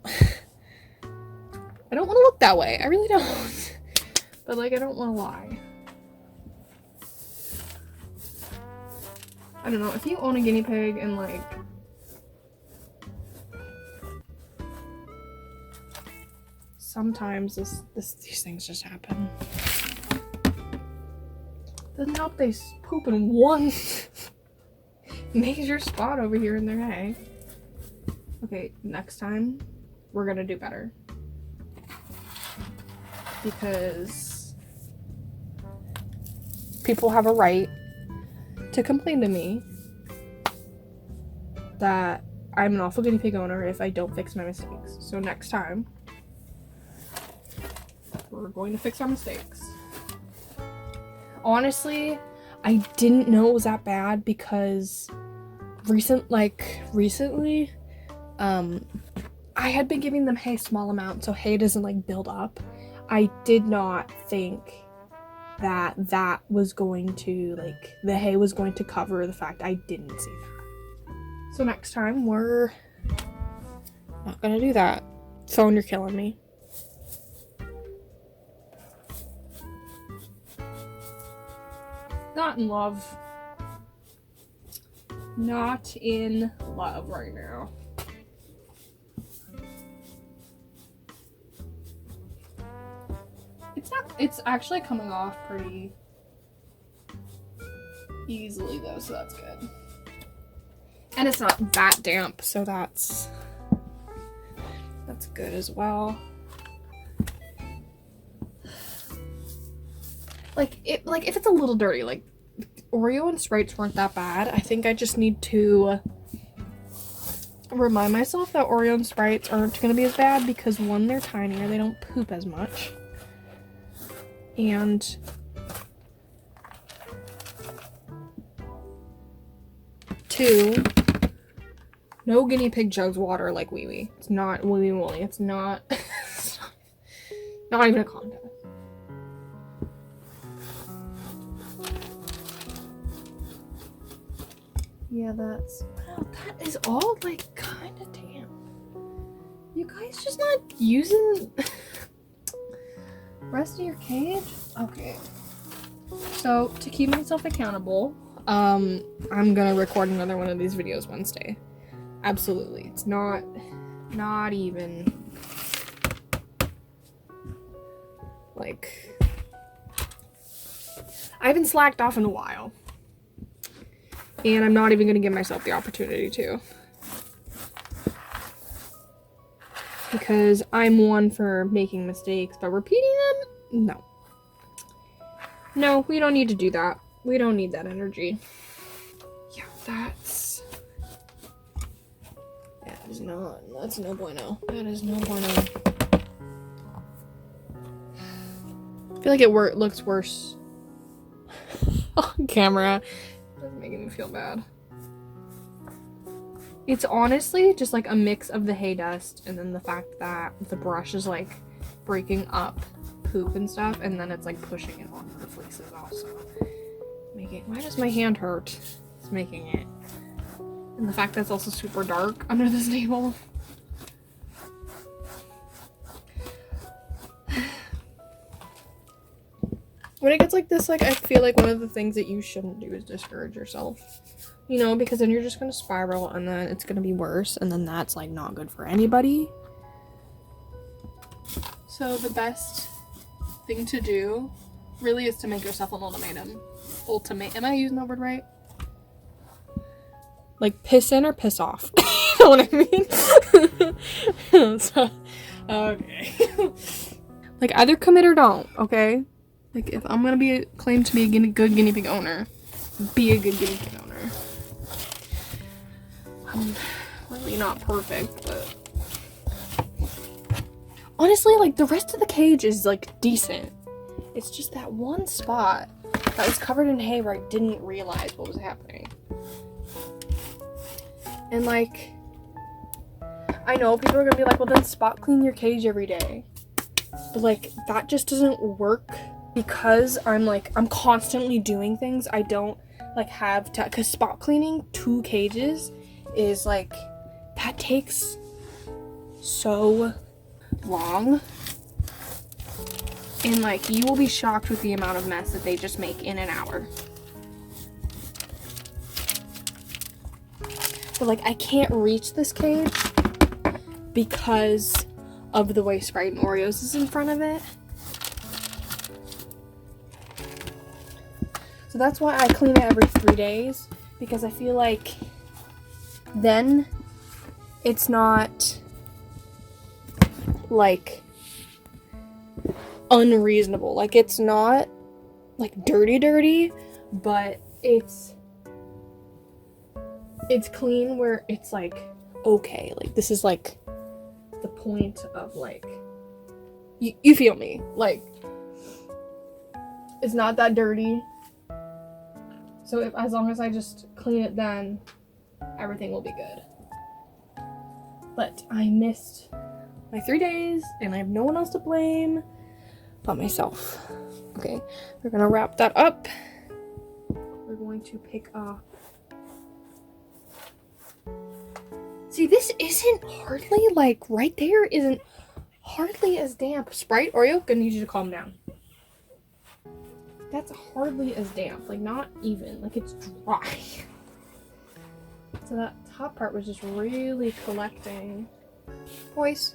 want to look that way. I really don't. But, like, I don't want to lie. I don't know, if you own a guinea pig and, like, sometimes these things just happen. Doesn't help they poop in one major spot over here in their hay. Okay, next time we're gonna do better. Because people have a right to complain to me that I'm an awful guinea pig owner if I don't fix my mistakes. So next time, we're going to fix our mistakes. Honestly, I didn't know it was that bad because recently, I had been giving them hay small amounts so hay doesn't like build up. I did not think that was going to, like, the hay was going to cover the fact I didn't see that. So next time we're not gonna do that. Phone, you're killing me. Not in love. Not in love right now. It's actually coming off pretty easily though, so that's good. And it's not that damp, so that's good as well. Like if it's a little dirty, like Oreo and Sprites weren't that bad. I think I just need to remind myself that Oreo and Sprites aren't gonna be as bad because one, they're tinier, they don't poop as much. And two, no guinea pig chugs water like wee wee. It's not wee wee woolly. It's not not even a contest. Yeah, that is all like kind of damp. You guys just not using rest of your cage? Okay. So to keep myself accountable, I'm gonna record another one of these videos Wednesday. Absolutely. It's not even like, I haven't slacked off in a while. And I'm not even gonna give myself the opportunity to. Because I'm one for making mistakes, but repeating them? No. No, we don't need to do that. We don't need that energy. Yeah, that's no bueno. That is no bueno. I feel like it looks worse on camera. That's making me feel bad. It's honestly just like a mix of the hay dust and then the fact that the brush is like breaking up poop and stuff, and then it's like pushing it onto the fleeces also. Why does my hand hurt? It's making it. And the fact that it's also super dark under this table. When it gets like this, like, I feel like one of the things that you shouldn't do is discourage yourself. You know, because then you're just gonna spiral and then it's gonna be worse, and then that's like not good for anybody. So the best thing to do really is to make yourself an ultimatum. Am I using that word right? Like piss in or piss off. You know what I mean? So, okay. Like either commit or don't, okay? Like if I'm gonna be claimed to be a good guinea pig owner, be a good guinea pig owner. I'm really not perfect, but honestly, like the rest of the cage is like decent. It's just that one spot that was covered in hay where I didn't realize what was happening. And like, I know people are gonna be like, well then spot clean your cage every day. But like, that just doesn't work because I'm constantly doing things. I don't like have to, cause spot cleaning 2 cages is like, that takes so long. And like, you will be shocked with the amount of mess that they just make in an hour. But like, I can't reach this cage because of the way Sprite and Oreos is in front of it. So that's why I clean it every 3 days, because I feel like then it's not like unreasonable. Like it's not like dirty, but it's clean where it's like okay, like this is like the point of like you feel me, like it's not that dirty, So as long as I just clean it then, everything will be good. But I missed my 3 days and I have no one else to blame but myself. Okay, we're gonna wrap that up. We're going to pick up. See, this isn't hardly, like, right there isn't hardly as damp. Sprite, Oreo, gonna need you to calm down. That's hardly as damp, like, not even, like, it's dry. So that top part was just really collecting. Boys,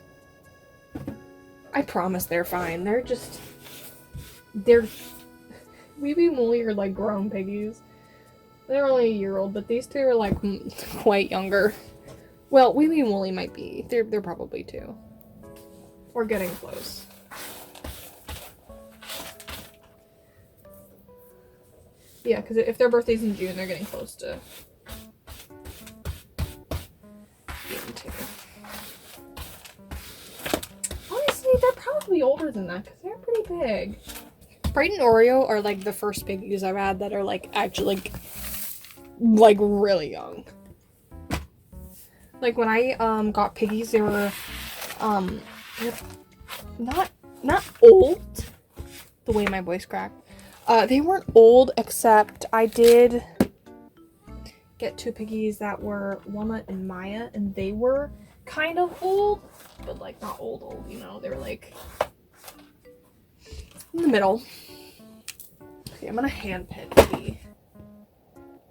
I promise they're fine. They're Weeby and Wooly are like grown piggies. They're only a year old, but these two are like quite younger. Well, Weeby and Wooly might be. They're probably 2. We're getting close. Yeah, because if their birthday's in June, they're getting close to being 2. Honestly, they're probably older than that because they're pretty big. Sprite and Oreo are like the first piggies I've had that are like actually like really young. Like when I got piggies, they were not old. The way my voice cracked. They weren't old, except I did get 2 piggies that were Wilma and Maya, and they were kind of old, but like not old, you know. They were like in the middle. Okay, I'm gonna hand pick the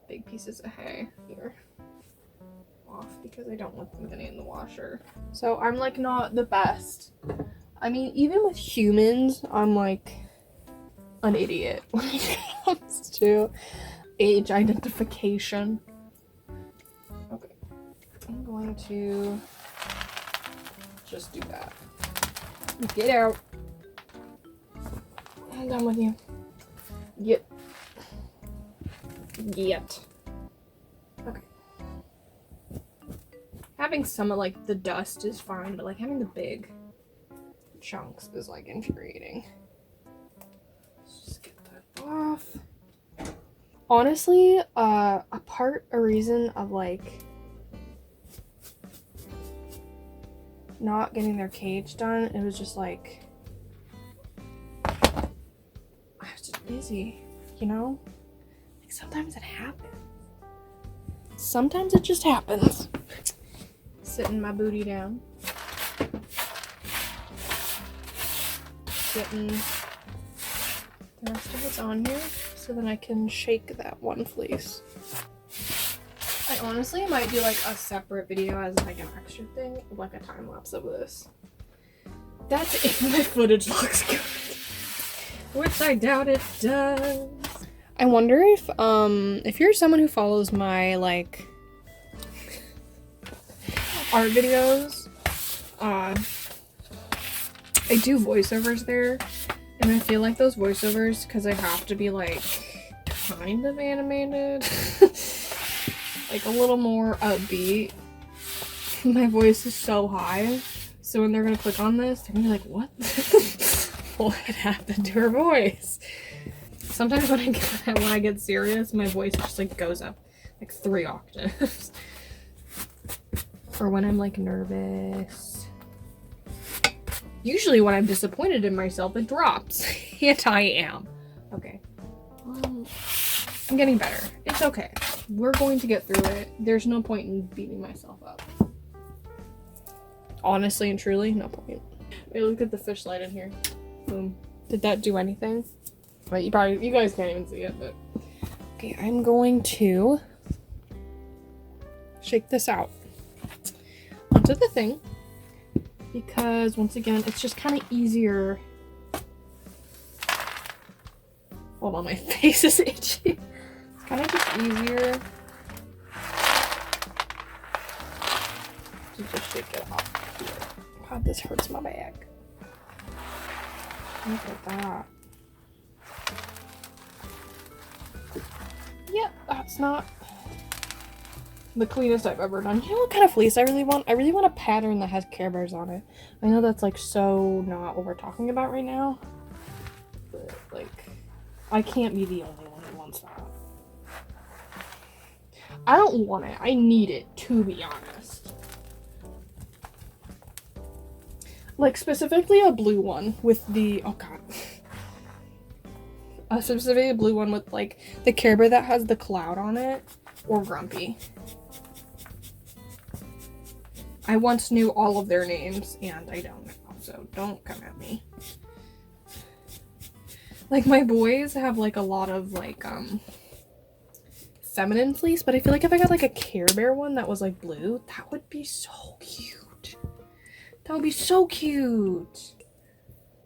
big pieces of hay here off because I don't want them getting in the washer. So I'm like not the best. I mean, even with humans, I'm like an idiot when it comes to age identification. Okay, I'm going to just do that. Get out. I'm done with you. Get. Okay. Having some of like the dust is fine, but like having the big chunks is like infuriating. Let's just get that off. Honestly, a reason of like not getting their cage done, it was just like I was just busy, you know? Like sometimes it happens. Sometimes it just happens. Sitting my booty down. Getting the rest of it on here so that I can shake that one fleece. I honestly might do like a separate video as like an extra thing, like a time lapse of this. That's if my footage looks good. Which I doubt it does. I wonder if you're someone who follows my like art videos, I do voiceovers there, and I feel like those voiceovers, because I have to be like kind of animated, like a little more upbeat. My voice is so high, so when they're gonna click on this, they're gonna be like, what? What happened to her voice? Sometimes when I get serious, my voice just like goes up like 3 octaves. Or when I'm like nervous. Usually when I'm disappointed in myself, it drops. And I am. Okay. I'm getting better. It's okay. We're going to get through it. There's no point in beating myself up. Honestly and truly, no point. Wait, look at the fish light in here. Boom. Did that do anything? Wait, you guys can't even see it, but. Okay, I'm going to shake this out onto the thing, because once again, it's just kind of easier. Hold on, my face is itchy. It's kind of just easier to just shake it off here. God, this hurts my back. Look at that. Yep, that's not the cleanest I've ever done. You know what kind of fleece I really want? I really want a pattern that has Care Bears on it. I know that's like so not what we're talking about right now, but like I can't be the only one who wants that. I don't want it. I need it, to be honest. Like, specifically a blue one with the, oh god. Specifically a blue one with, like, the Care Bear that has the cloud on it, or Grumpy. I once knew all of their names, and I don't now, so don't come at me. Like, my boys have, like, a lot of, like, feminine fleece, but I feel like if I got, like, a Care Bear one that was, like, blue, that would be so cute. That would be so cute.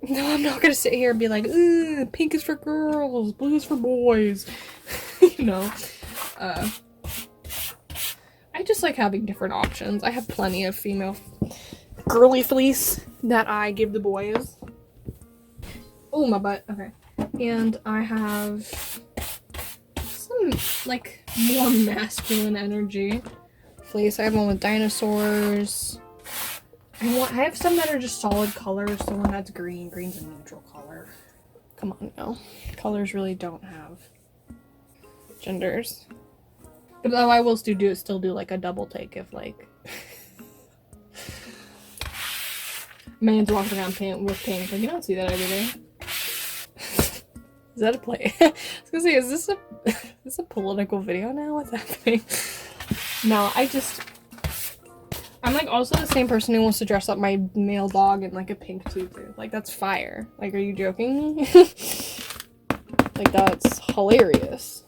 No, I'm not gonna sit here and be like, ugh, pink is for girls, blue is for boys. You know? I just like having different options. I have plenty of female girly fleece that I give the boys. Oh, my butt. Okay. And I have some, like, more masculine energy fleece. I have one with dinosaurs. I have some that are just solid colors. The one that's green. Green's a neutral color. Come on now. Colors really don't have genders. But though I will still do like a double take if like man's walking around with pink. Like, you don't see that every day. Is that a play? I was gonna say, is this a political video now? What's happening? No, I'm like also the same person who wants to dress up my male dog in like a pink tutu. Like, that's fire. Like, are you joking? Like, that's hilarious.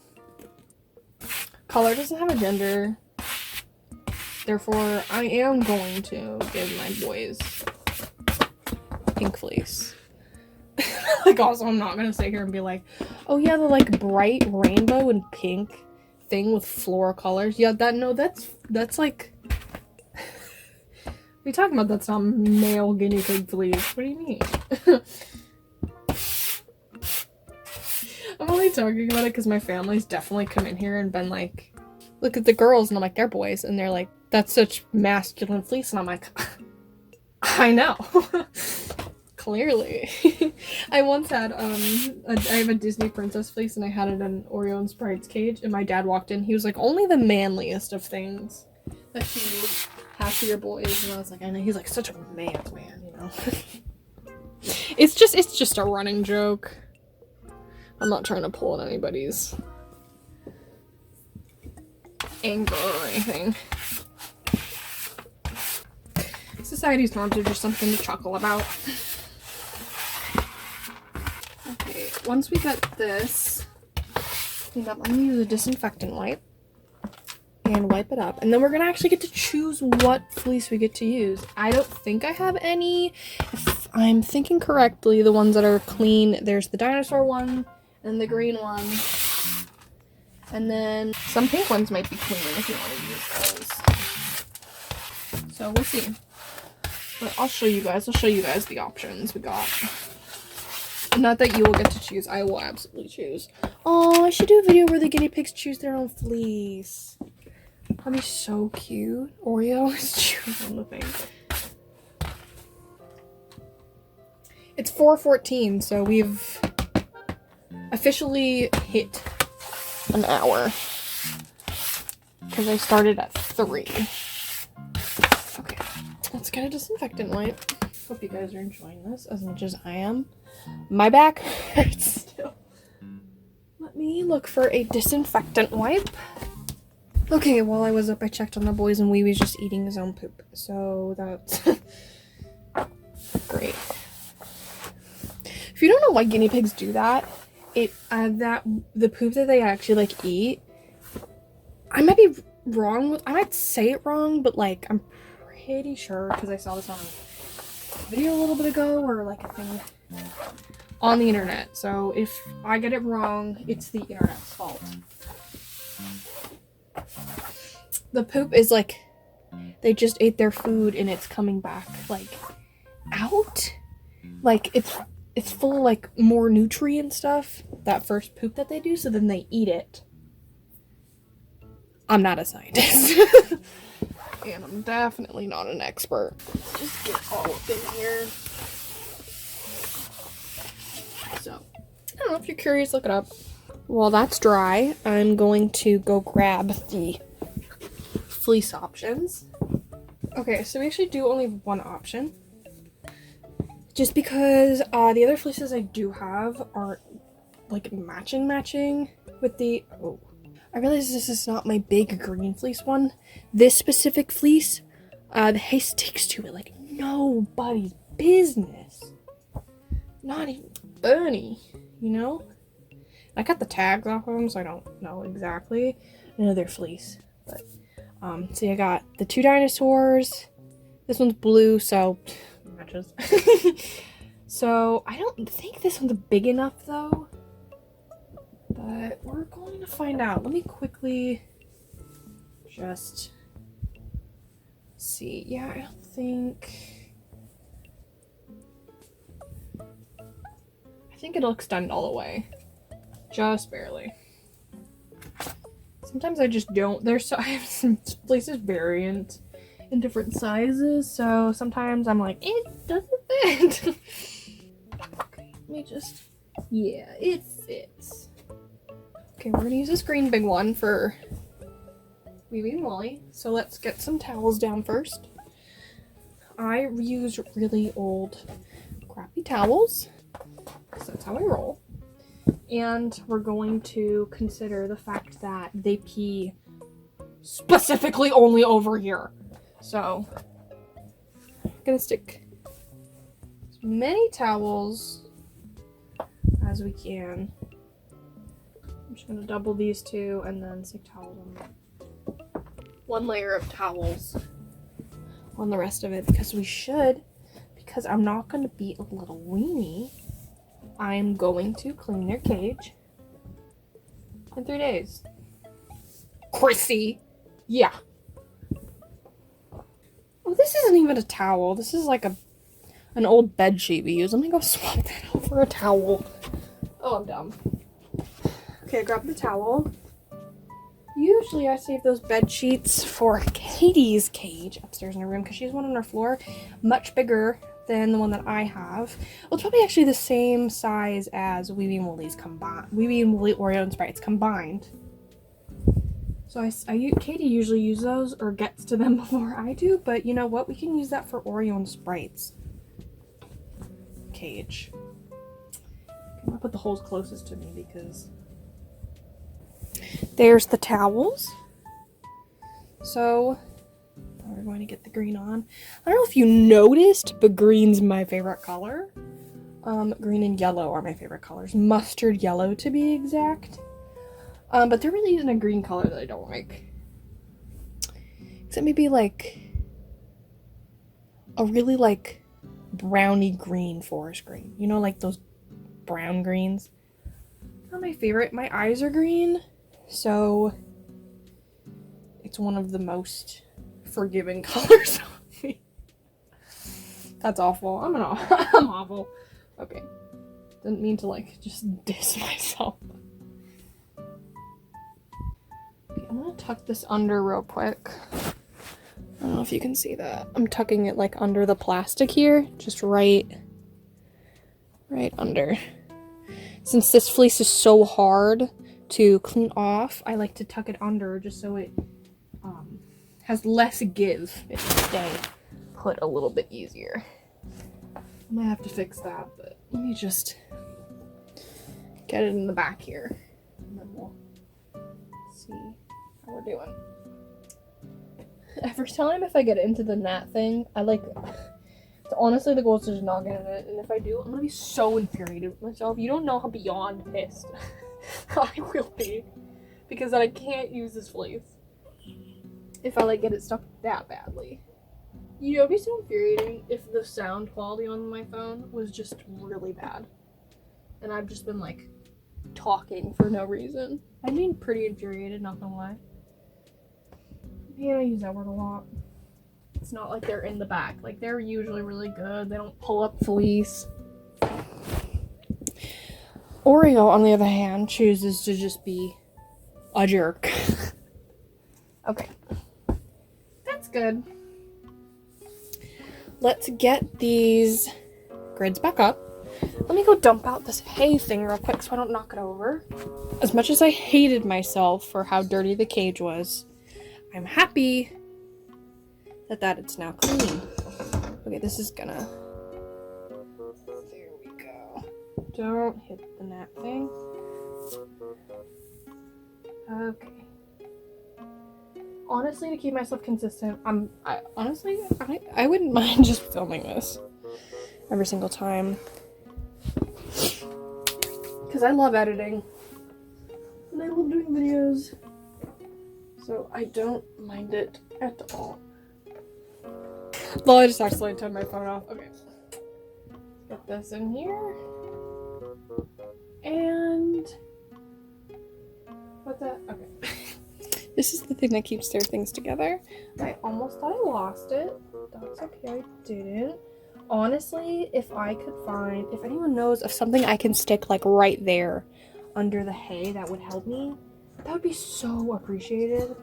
Color doesn't have a gender. Therefore, I am going to give my boys pink fleece. Like, also, I'm not gonna sit here and be like, oh yeah, the like bright rainbow and pink thing with floral colors. Yeah, that's like, what are you talking about? That's not male guinea pig fleece. What do you mean? I'm only talking about it because my family's definitely come in here and been like, look at the girls, and I'm like, they're boys, and they're like, that's such masculine fleece, and I'm like, I know. Clearly. I once had, I have a Disney princess fleece, and I had it in Oreo and Sprite's cage, and my dad walked in, he was like, only the manliest of things that you have for your boys, and I was like, I know, he's like, such a man's man, you know? It's just a running joke. I'm not trying to pull at anybody's anger or anything. Society's norms are just something to chuckle about. Okay, once we get this cleaned up, I'm gonna use a disinfectant wipe and wipe it up. And then we're gonna actually get to choose what fleece we get to use. I don't think I have any. If I'm thinking correctly, the ones that are clean, there's the dinosaur one, and the green one, and then some pink ones might be clean if you want to use those. So we'll see. But I'll show you guys the options we got. Not that you will get to choose, I will absolutely choose. Oh, I should do a video where the guinea pigs choose their own fleece. That'd be so cute. Oreo is choosing the thing. It's 4:14, so we've officially hit an hour because I started at 3. Okay, let's get a disinfectant wipe. Hope you guys are enjoying this as much as I am. My back hurts still. Let me look for a disinfectant wipe. Okay, while I was up, I checked on the boys, and Wee was just eating his own poop, so that's great. If you don't know why guinea pigs do that, the poop that they actually like eat, I might be wrong. I might say it wrong, but like I'm pretty sure because I saw this on a video a little bit ago or like a thing on the internet. So if I get it wrong, it's the internet's fault. The poop is like they just ate their food and it's coming back like out, like it's full of like more nutrient stuff, that first poop that they do, so then they eat it. I'm not a scientist. And I'm definitely not an expert. Just get all up in here. So, I don't know, if you're curious, look it up. While that's dry, I'm going to go grab the fleece options. Okay, so we actually do only have one option. Just because the other fleeces I do have aren't like matching with the, oh. I realize this is not my big green fleece one. This specific fleece, the hay sticks to it like nobody's business. Not even Bernie, you know? I cut the tags off of them, so I don't know exactly. I know they're fleece, but see, I got the 2 dinosaurs. This one's blue, so matches. So I don't think this one's big enough though, but we're going to find out. Let me quickly just see. Yeah, I don't think it'll extend all the way, just barely. Sometimes I just don't. I have some places variant in different sizes, so sometimes I'm like, it doesn't fit. Okay, let me just, yeah, it fits. Okay, we're gonna use this green big one for Weeby and Wally. So let's get some towels down first. I use really old, crappy towels, because that's how I roll. And we're going to consider the fact that they pee specifically only over here. So I'm gonna stick as many towels as we can. I'm just gonna double these 2 and then stick towels on them. 1 layer of towels on the rest of it, because I'm not gonna be a little weenie. I'm going to clean their cage in 3 days. Chrissy! Yeah. Oh, this isn't even a towel. This is like an old bed sheet we use. Let me go swap that out for a towel. Oh, I'm dumb. Okay, I grabbed the towel. Usually I save those bed sheets for Katie's cage upstairs in her room, because she has one on her floor, much bigger than the one that I have. Well, it's probably actually the same size as Weeby and Woolly's combined. Weeby and Woolly Oreo and Sprites combined. So Katie usually uses those or gets to them before I do, but you know what? We can use that for Oreo and Sprites cage. I'm gonna put the holes closest to me because there's the towels. So we're going to get the green on. I don't know if you noticed, but green's my favorite color. Green and yellow are my favorite colors. Mustard yellow to be exact. But there really isn't a green color that I don't like. Except maybe like a really like browny green, forest green. You know, like those brown greens. Not my favorite. My eyes are green, so it's one of the most forgiving colors on me. That's awful. I'm awful. Okay. Didn't mean to like just diss myself. Okay, I'm gonna tuck this under real quick. I don't know if you can see that. I'm tucking it like under the plastic here, just right under. Since this fleece is so hard to clean off, I like to tuck it under just so it has less give. It can stay put a little bit easier. I might have to fix that, but let me just get it in the back here, and then we'll see how we're doing. Every time if I get into the gnat thing, honestly, the goal is to just not get in it, and if I do, I'm gonna be so infuriated with myself. You don't know how beyond pissed I will be, because then I can't use this fleece if I like get it stuck that badly. You know, it'd be so infuriating if the sound quality on my phone was just really bad, and I've just been like talking for no reason. I mean, pretty infuriated, not gonna lie. Yeah, I use that word a lot. It's not like they're in the back. Like, they're usually really good. They don't pull up fleece. Oreo, on the other hand, chooses to just be a jerk. Okay. That's good. Let's get these grids back up. Let me go dump out this hay thing real quick so I don't knock it over. As much as I hated myself for how dirty the cage was, I'm happy that it's now clean. Okay, this is gonna... There we go. Don't hit the gnat thing. Okay. Honestly, to keep myself consistent, I wouldn't mind just filming this every single time. Because I love editing. And I love doing videos. So I don't mind it at all. Well, I just accidentally turned my phone off. Okay. Get this in here. And what's that? Okay. This is the thing that keeps their things together. I almost thought I lost it. That's okay, I didn't. Honestly, if anyone knows of something I can stick like right there under the hay that would help me, that would be so appreciated.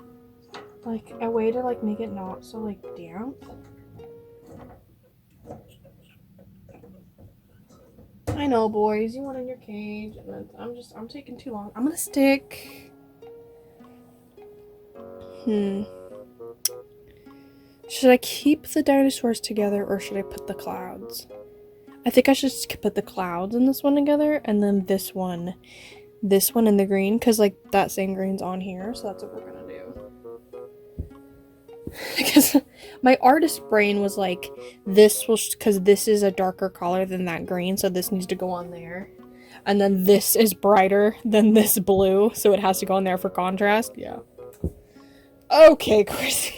Like a way to like make it not so like damp. I know, boys, you want in your cage, and I'm taking too long. I'm gonna stick. Should I keep the dinosaurs together or should I put the clouds? I think I should just put the clouds in this one together and then this one in the green, because like that same green's on here, so that's what we're gonna do. Because my artist brain was like, because this is a darker color than that green, so this needs to go on there. And then this is brighter than this blue, so it has to go on there for contrast. Yeah. Okay, Chrissy.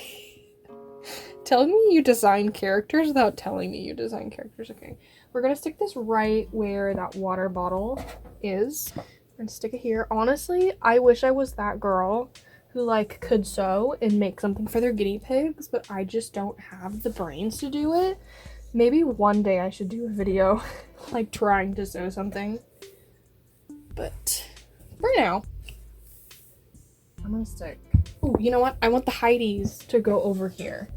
Telling me you design characters without telling me you design characters. Okay. We're gonna stick this right where that water bottle is. We're gonna stick it here. Honestly, I wish I was that girl who like could sew and make something for their guinea pigs, but I just don't have the brains to do it. Maybe one day I should do a video like trying to sew something. But for now, I'm gonna stick. Oh, you know what? I want the Heidis to go over here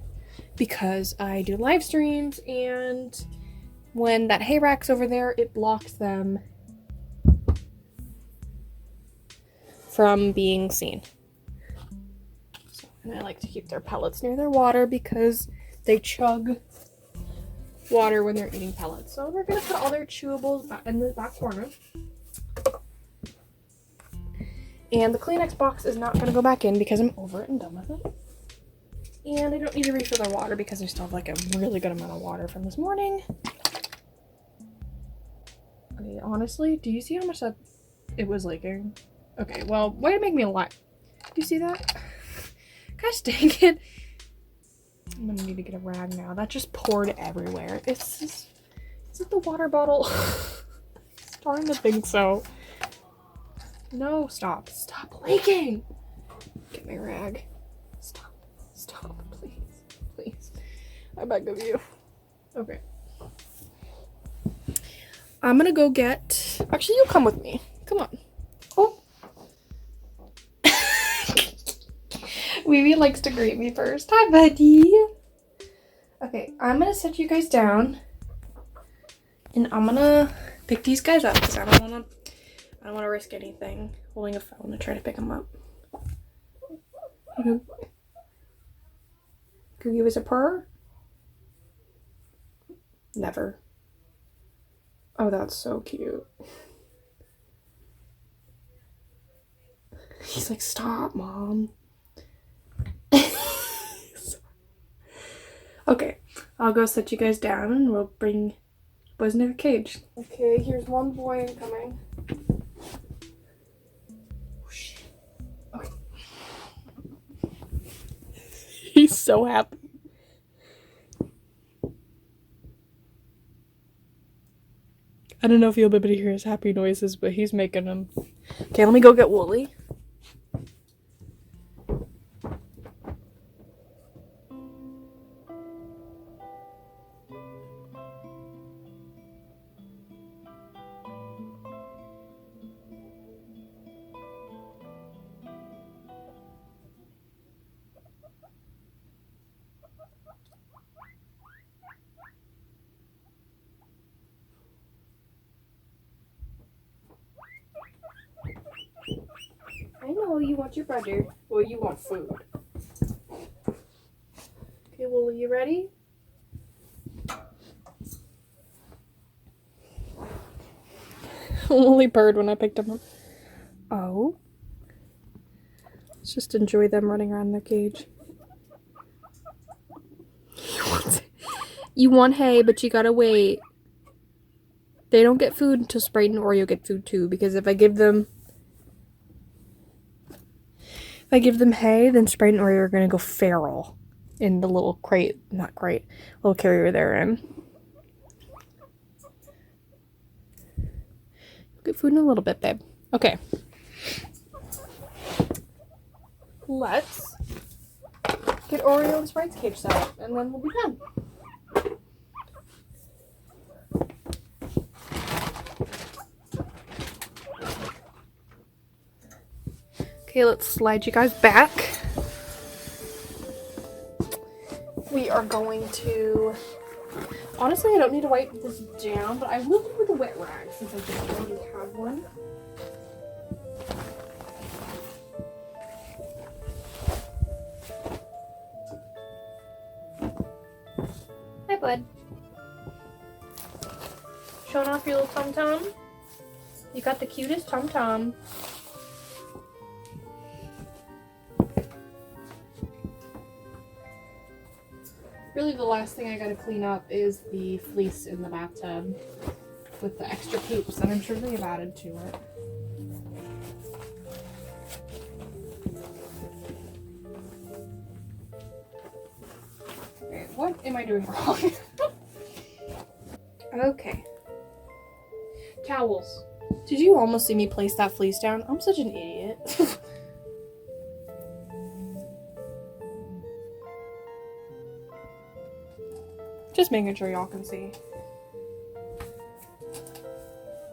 because I do live streams, and when that hay rack's over there, it blocks them from being seen. So, and I like to keep their pellets near their water because they chug water when they're eating pellets. So we're gonna put all their chewables back in the back corner. And the Kleenex box is not gonna go back in because I'm over it and done with it. And I don't need to refill their water because I still have like a really good amount of water from this morning. Okay, honestly, do you see how much that it was leaking? Okay, well, way to make me lie. Do you see that? Gosh dang it. I'm gonna need to get a rag now. That just poured everywhere. Is it the water bottle? Starting to think so. No, stop leaking. Get my rag. Stop, please. I beg of you. Okay. I'm gonna go get, actually you come with me. Come on. Oh. Weeby likes to greet me first. Hi, buddy. Okay, I'm gonna set you guys down. And I'm gonna pick these guys up because I don't wanna risk anything holding a phone to try to pick them up. Can you give us a purr? Never. Oh, that's so cute. He's like, stop, Mom. Okay, I'll go set you guys down and we'll bring boys into the cage. Okay, here's one boy incoming. Okay. He's so happy. I don't know if you'll be able to hear his happy noises, but he's making them. Okay, let me go get Wooly. I know you want your brother. Well, you want food. Okay, Wooly, you ready? Wooly purred when I picked him up. Oh. Let's just enjoy them running around their cage. You want hay, but you gotta wait. They don't get food until Sprite and Oreo get food too, because if I give them hay, then Sprite and Oreo are gonna go feral in the little little carrier they're in. Get food in a little bit, babe. Okay. Let's get Oreo and Sprite's cage set up, and then we'll be done. Okay, let's slide you guys back. We are going to... Honestly, I don't need to wipe this down, but I will do with a wet rag since I just already have one. Hi, bud. Showing off your little tum-tum? You got the cutest tum-tum. Really, the last thing I gotta clean up is the fleece in the bathtub with the extra poops that I'm sure they have added to it. Okay, what am I doing wrong? Okay. Towels. Did you almost see me place that fleece down? I'm such an idiot. Just making sure y'all can see.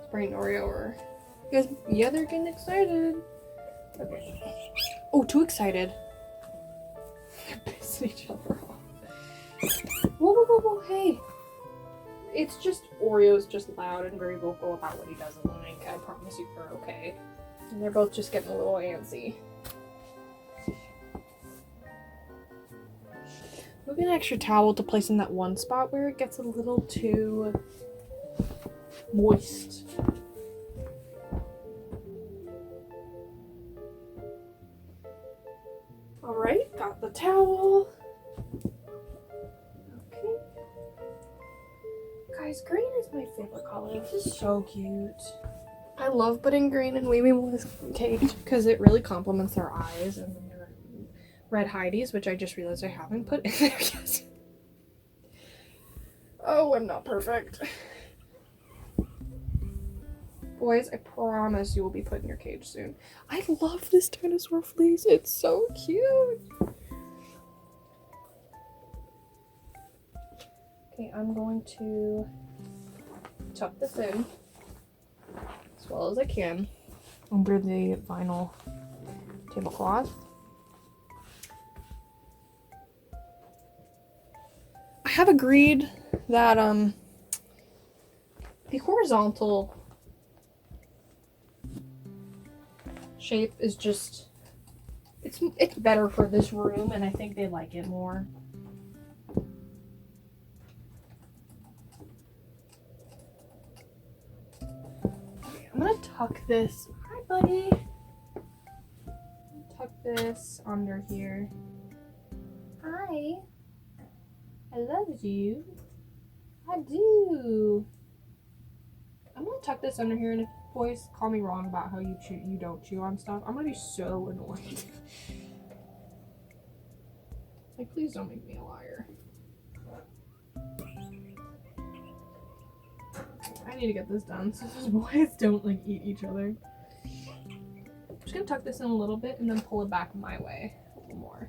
Sprite and Oreo are... Yeah, they're getting excited. Okay. Oh, too excited. They're pissing each other off. Whoa, whoa, whoa, whoa, hey. It's just Oreo's just loud and very vocal about what he doesn't like. I promise you they're okay. And they're both just getting a little antsy. Maybe an extra towel to place in that one spot where it gets a little too moist. Alright, got the towel. Okay. Guys, green is my favorite color. This is so cute. I love putting green in Wee Woo's cage because it really complements their eyes and their red Heidi's, which I just realized I haven't put in there yet. Oh, I'm not perfect. Boys, I promise you will be put in your cage soon. I love this dinosaur fleece. It's so cute. Okay, I'm going to tuck this in as well as I can under the vinyl tablecloth. I have agreed that the horizontal shape is just it's better for this room, and I think they like it more. Okay, I'm gonna tuck this. Hi, buddy. Tuck this under here. Hi. I love you. I do. I'm gonna tuck this under here, and if boys call me wrong about how you don't chew on stuff, I'm gonna be so annoyed. Like, please don't make me a liar. I need to get this done so these boys don't like eat each other. I'm just gonna tuck this in a little bit and then pull it back my way a little more.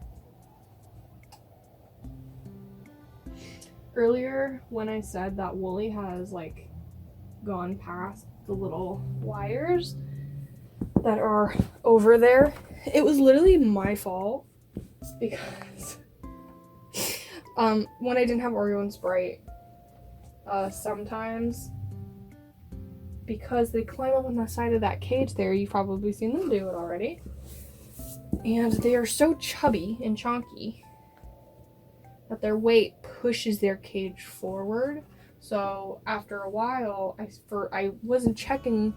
Earlier, when I said that Wooly has like gone past the little wires that are over there, it was literally my fault because when I didn't have Oreo and Sprite, sometimes because they climb up on the side of that cage there, you've probably seen them do it already, and they are so chubby and chonky that their weight pushes their cage forward. So after a while, I wasn't checking,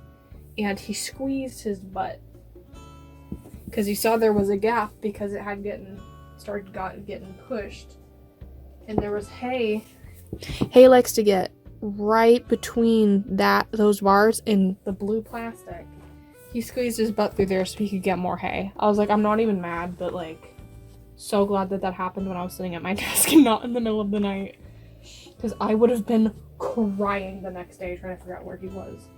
and he squeezed his butt because he saw there was a gap because it had getting pushed, and there was hay. Hay likes to get right between those bars and the blue plastic. He squeezed his butt through there so he could get more hay. I was like, I'm not even mad, but like, so glad that happened when I was sitting at my desk and not in the middle of the night. Because I would have been crying the next day trying to figure out where he was.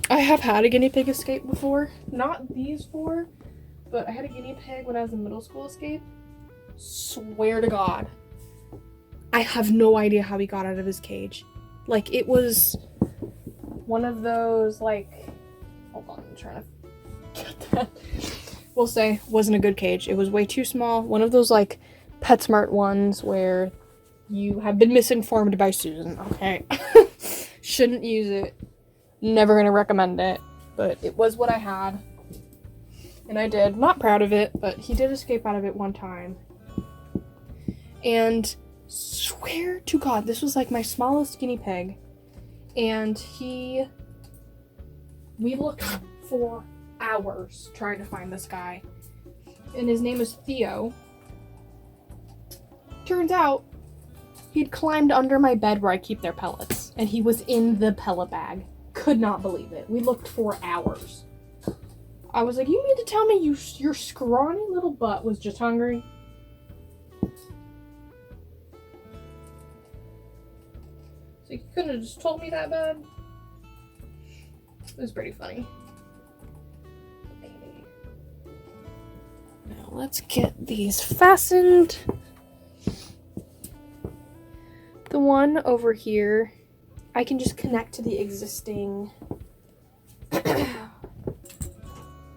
I have had a guinea pig escape before. Not these four, but I had a guinea pig when I was in middle school escape. Swear to God. I have no idea how he got out of his cage. Like, it was one of those, like... Hold on, I'm trying to get that. We'll say, wasn't a good cage. It was way too small. One of those, like, PetSmart ones where you have been misinformed by Susan, okay? Shouldn't use it. Never gonna recommend it. But it was what I had. And I did. Not proud of it, but he did escape out of it one time. And swear to God, this was like my smallest guinea pig. And we looked for hours trying to find this guy. And his name is Theo. Turns out, he'd climbed under my bed where I keep their pellets. And he was in the pellet bag. Could not believe it. We looked for hours. I was like, you mean to tell me your scrawny little butt was just hungry? So you couldn't have just told me that bad? It was pretty funny. Okay. Now let's get these fastened. The one over here, I can just connect to the existing.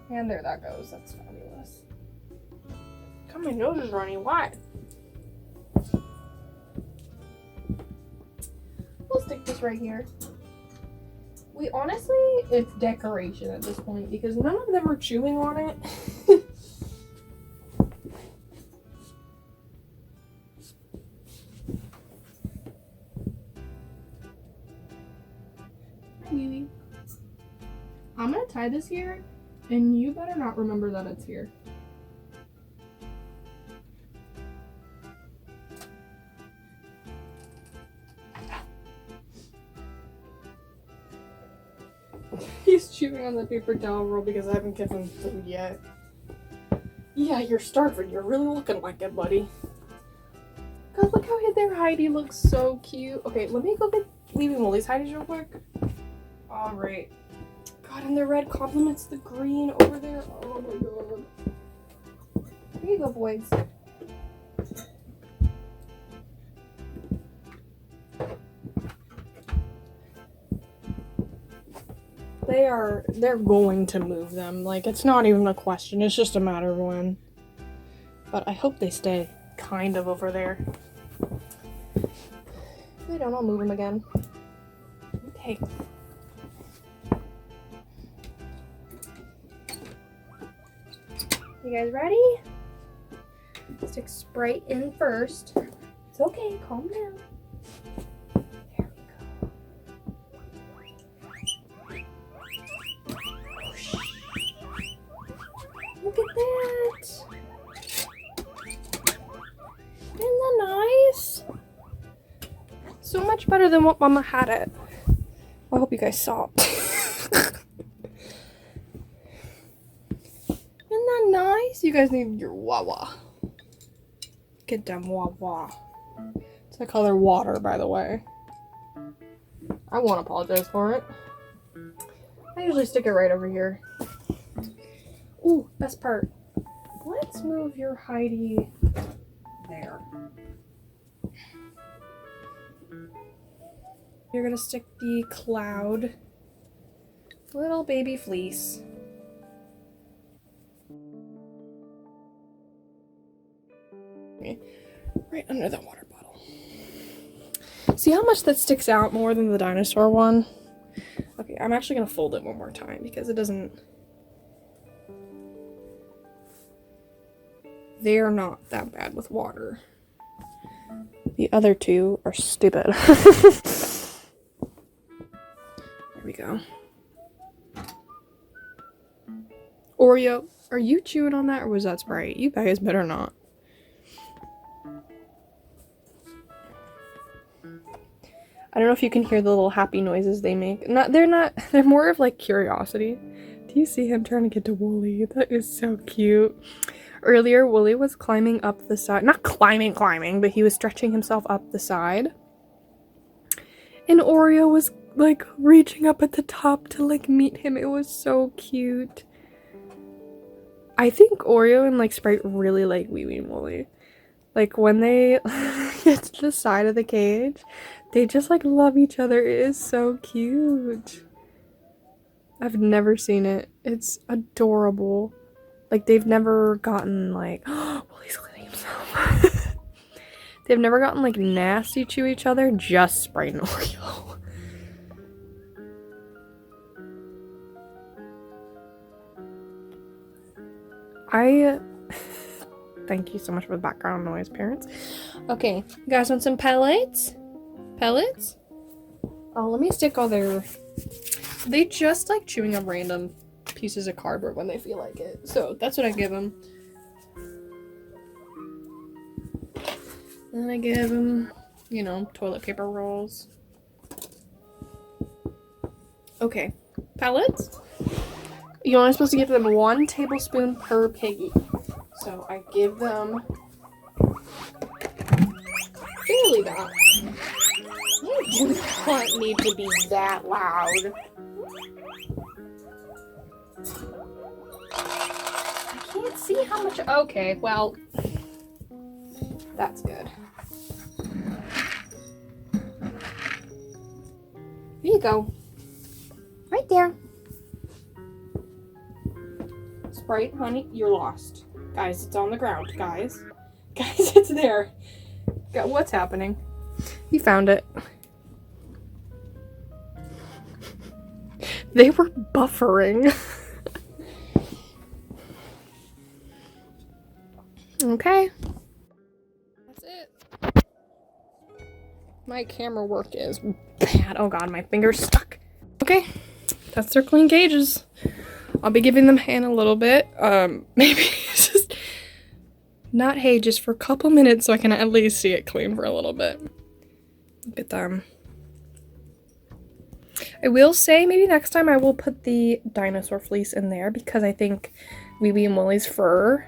And there that goes. That's fabulous. God, my nose is running. Why? We'll stick this right here. We honestly, it's decoration at this point because none of them are chewing on it. Hi, I'm gonna tie this here, and you better not remember that it's here. He's chewing on the paper towel roll because I haven't given him food yet. Yeah, you're starving. You're really looking like it, buddy. God, look how their Heidi looks so cute. Okay, let me go get Leaving Woolies Heidi's real quick. Alright. God, and the red complements the green over there. Oh my God. Here you go, boys. They're going to move them. Like, it's not even a question. It's just a matter of when. But I hope they stay kind of over there. If they don't, I'll move them again. Okay. You guys ready? Stick Sprite in first. It's okay, calm down. There we go. Look at that. Isn't that nice? So much better than what Mama had it. I hope you guys saw it. Isn't that nice? You guys need your Wawa. Get them Wawa. It's the color water, by the way. I won't apologize for it. I usually stick it right over here. Ooh, best part. Let's move your Heidi there. You're gonna stick the cloud little baby fleece. Right under the water bottle. See how much that sticks out more than the dinosaur one? Okay, I'm actually gonna fold it one more time because it doesn't. They're not that bad with water. The other two are stupid. There we go. Oreo, are you chewing on that or was that Sprite? You guys better not. I don't know if you can hear the little happy noises they make. They're more of like curiosity. Do you see him trying to get to Wooly? That is so cute. Earlier, Wooly was climbing up the side. Not climbing, but he was stretching himself up the side. And Oreo was like reaching up at the top to like meet him. It was so cute. I think Oreo and like Sprite really like Wee Wee and Wooly. Like when they get to the side of the cage, they just like love each other. It is so cute. I've never seen it. It's adorable. Like they've never gotten like, oh, Wooly's cleaning himself. They've never gotten like nasty to each other, just Sprite and Oreo. Thank you so much for the background noise, parents. Okay, you guys want some pellets? Pellets? Oh, let me stick all their... They just like chewing up random pieces of cardboard when they feel like it. So that's what I give them. And I give them, you know, toilet paper rolls. Okay, pellets. You're only supposed to give them 1 tablespoon per piggy. So I give them fairly that. You do not need to be that loud. I can't see how much. Okay, well, that's good. Here you go. Right there. Sprite, honey, you're lost. Guys, it's on the ground, guys. Guys, it's there. What's happening? You found it. They were buffering. Okay. That's it. My camera work is bad. Oh god, my finger's stuck. Okay. That's their clean cages. I'll be giving them hay in a little bit. Maybe just not hay, just for a couple minutes so I can at least see it clean for a little bit. Look at them. I will say maybe next time I will put the dinosaur fleece in there because I think Wee Wee and Wooly's fur,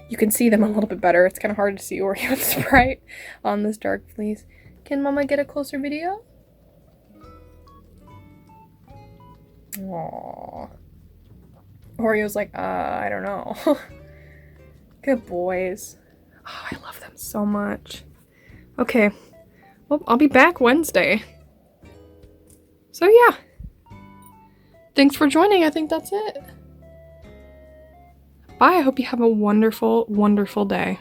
you can see them a little bit better. It's kind of hard to see Oreo and Sprite on this dark fleece. Can Mama get a closer video? Aww. Oreo's like, I don't know. Good boys. Oh, I love them so much. Okay. Well, I'll be back Wednesday. So yeah. Thanks for joining. I think that's it. Bye. I hope you have a wonderful, wonderful day.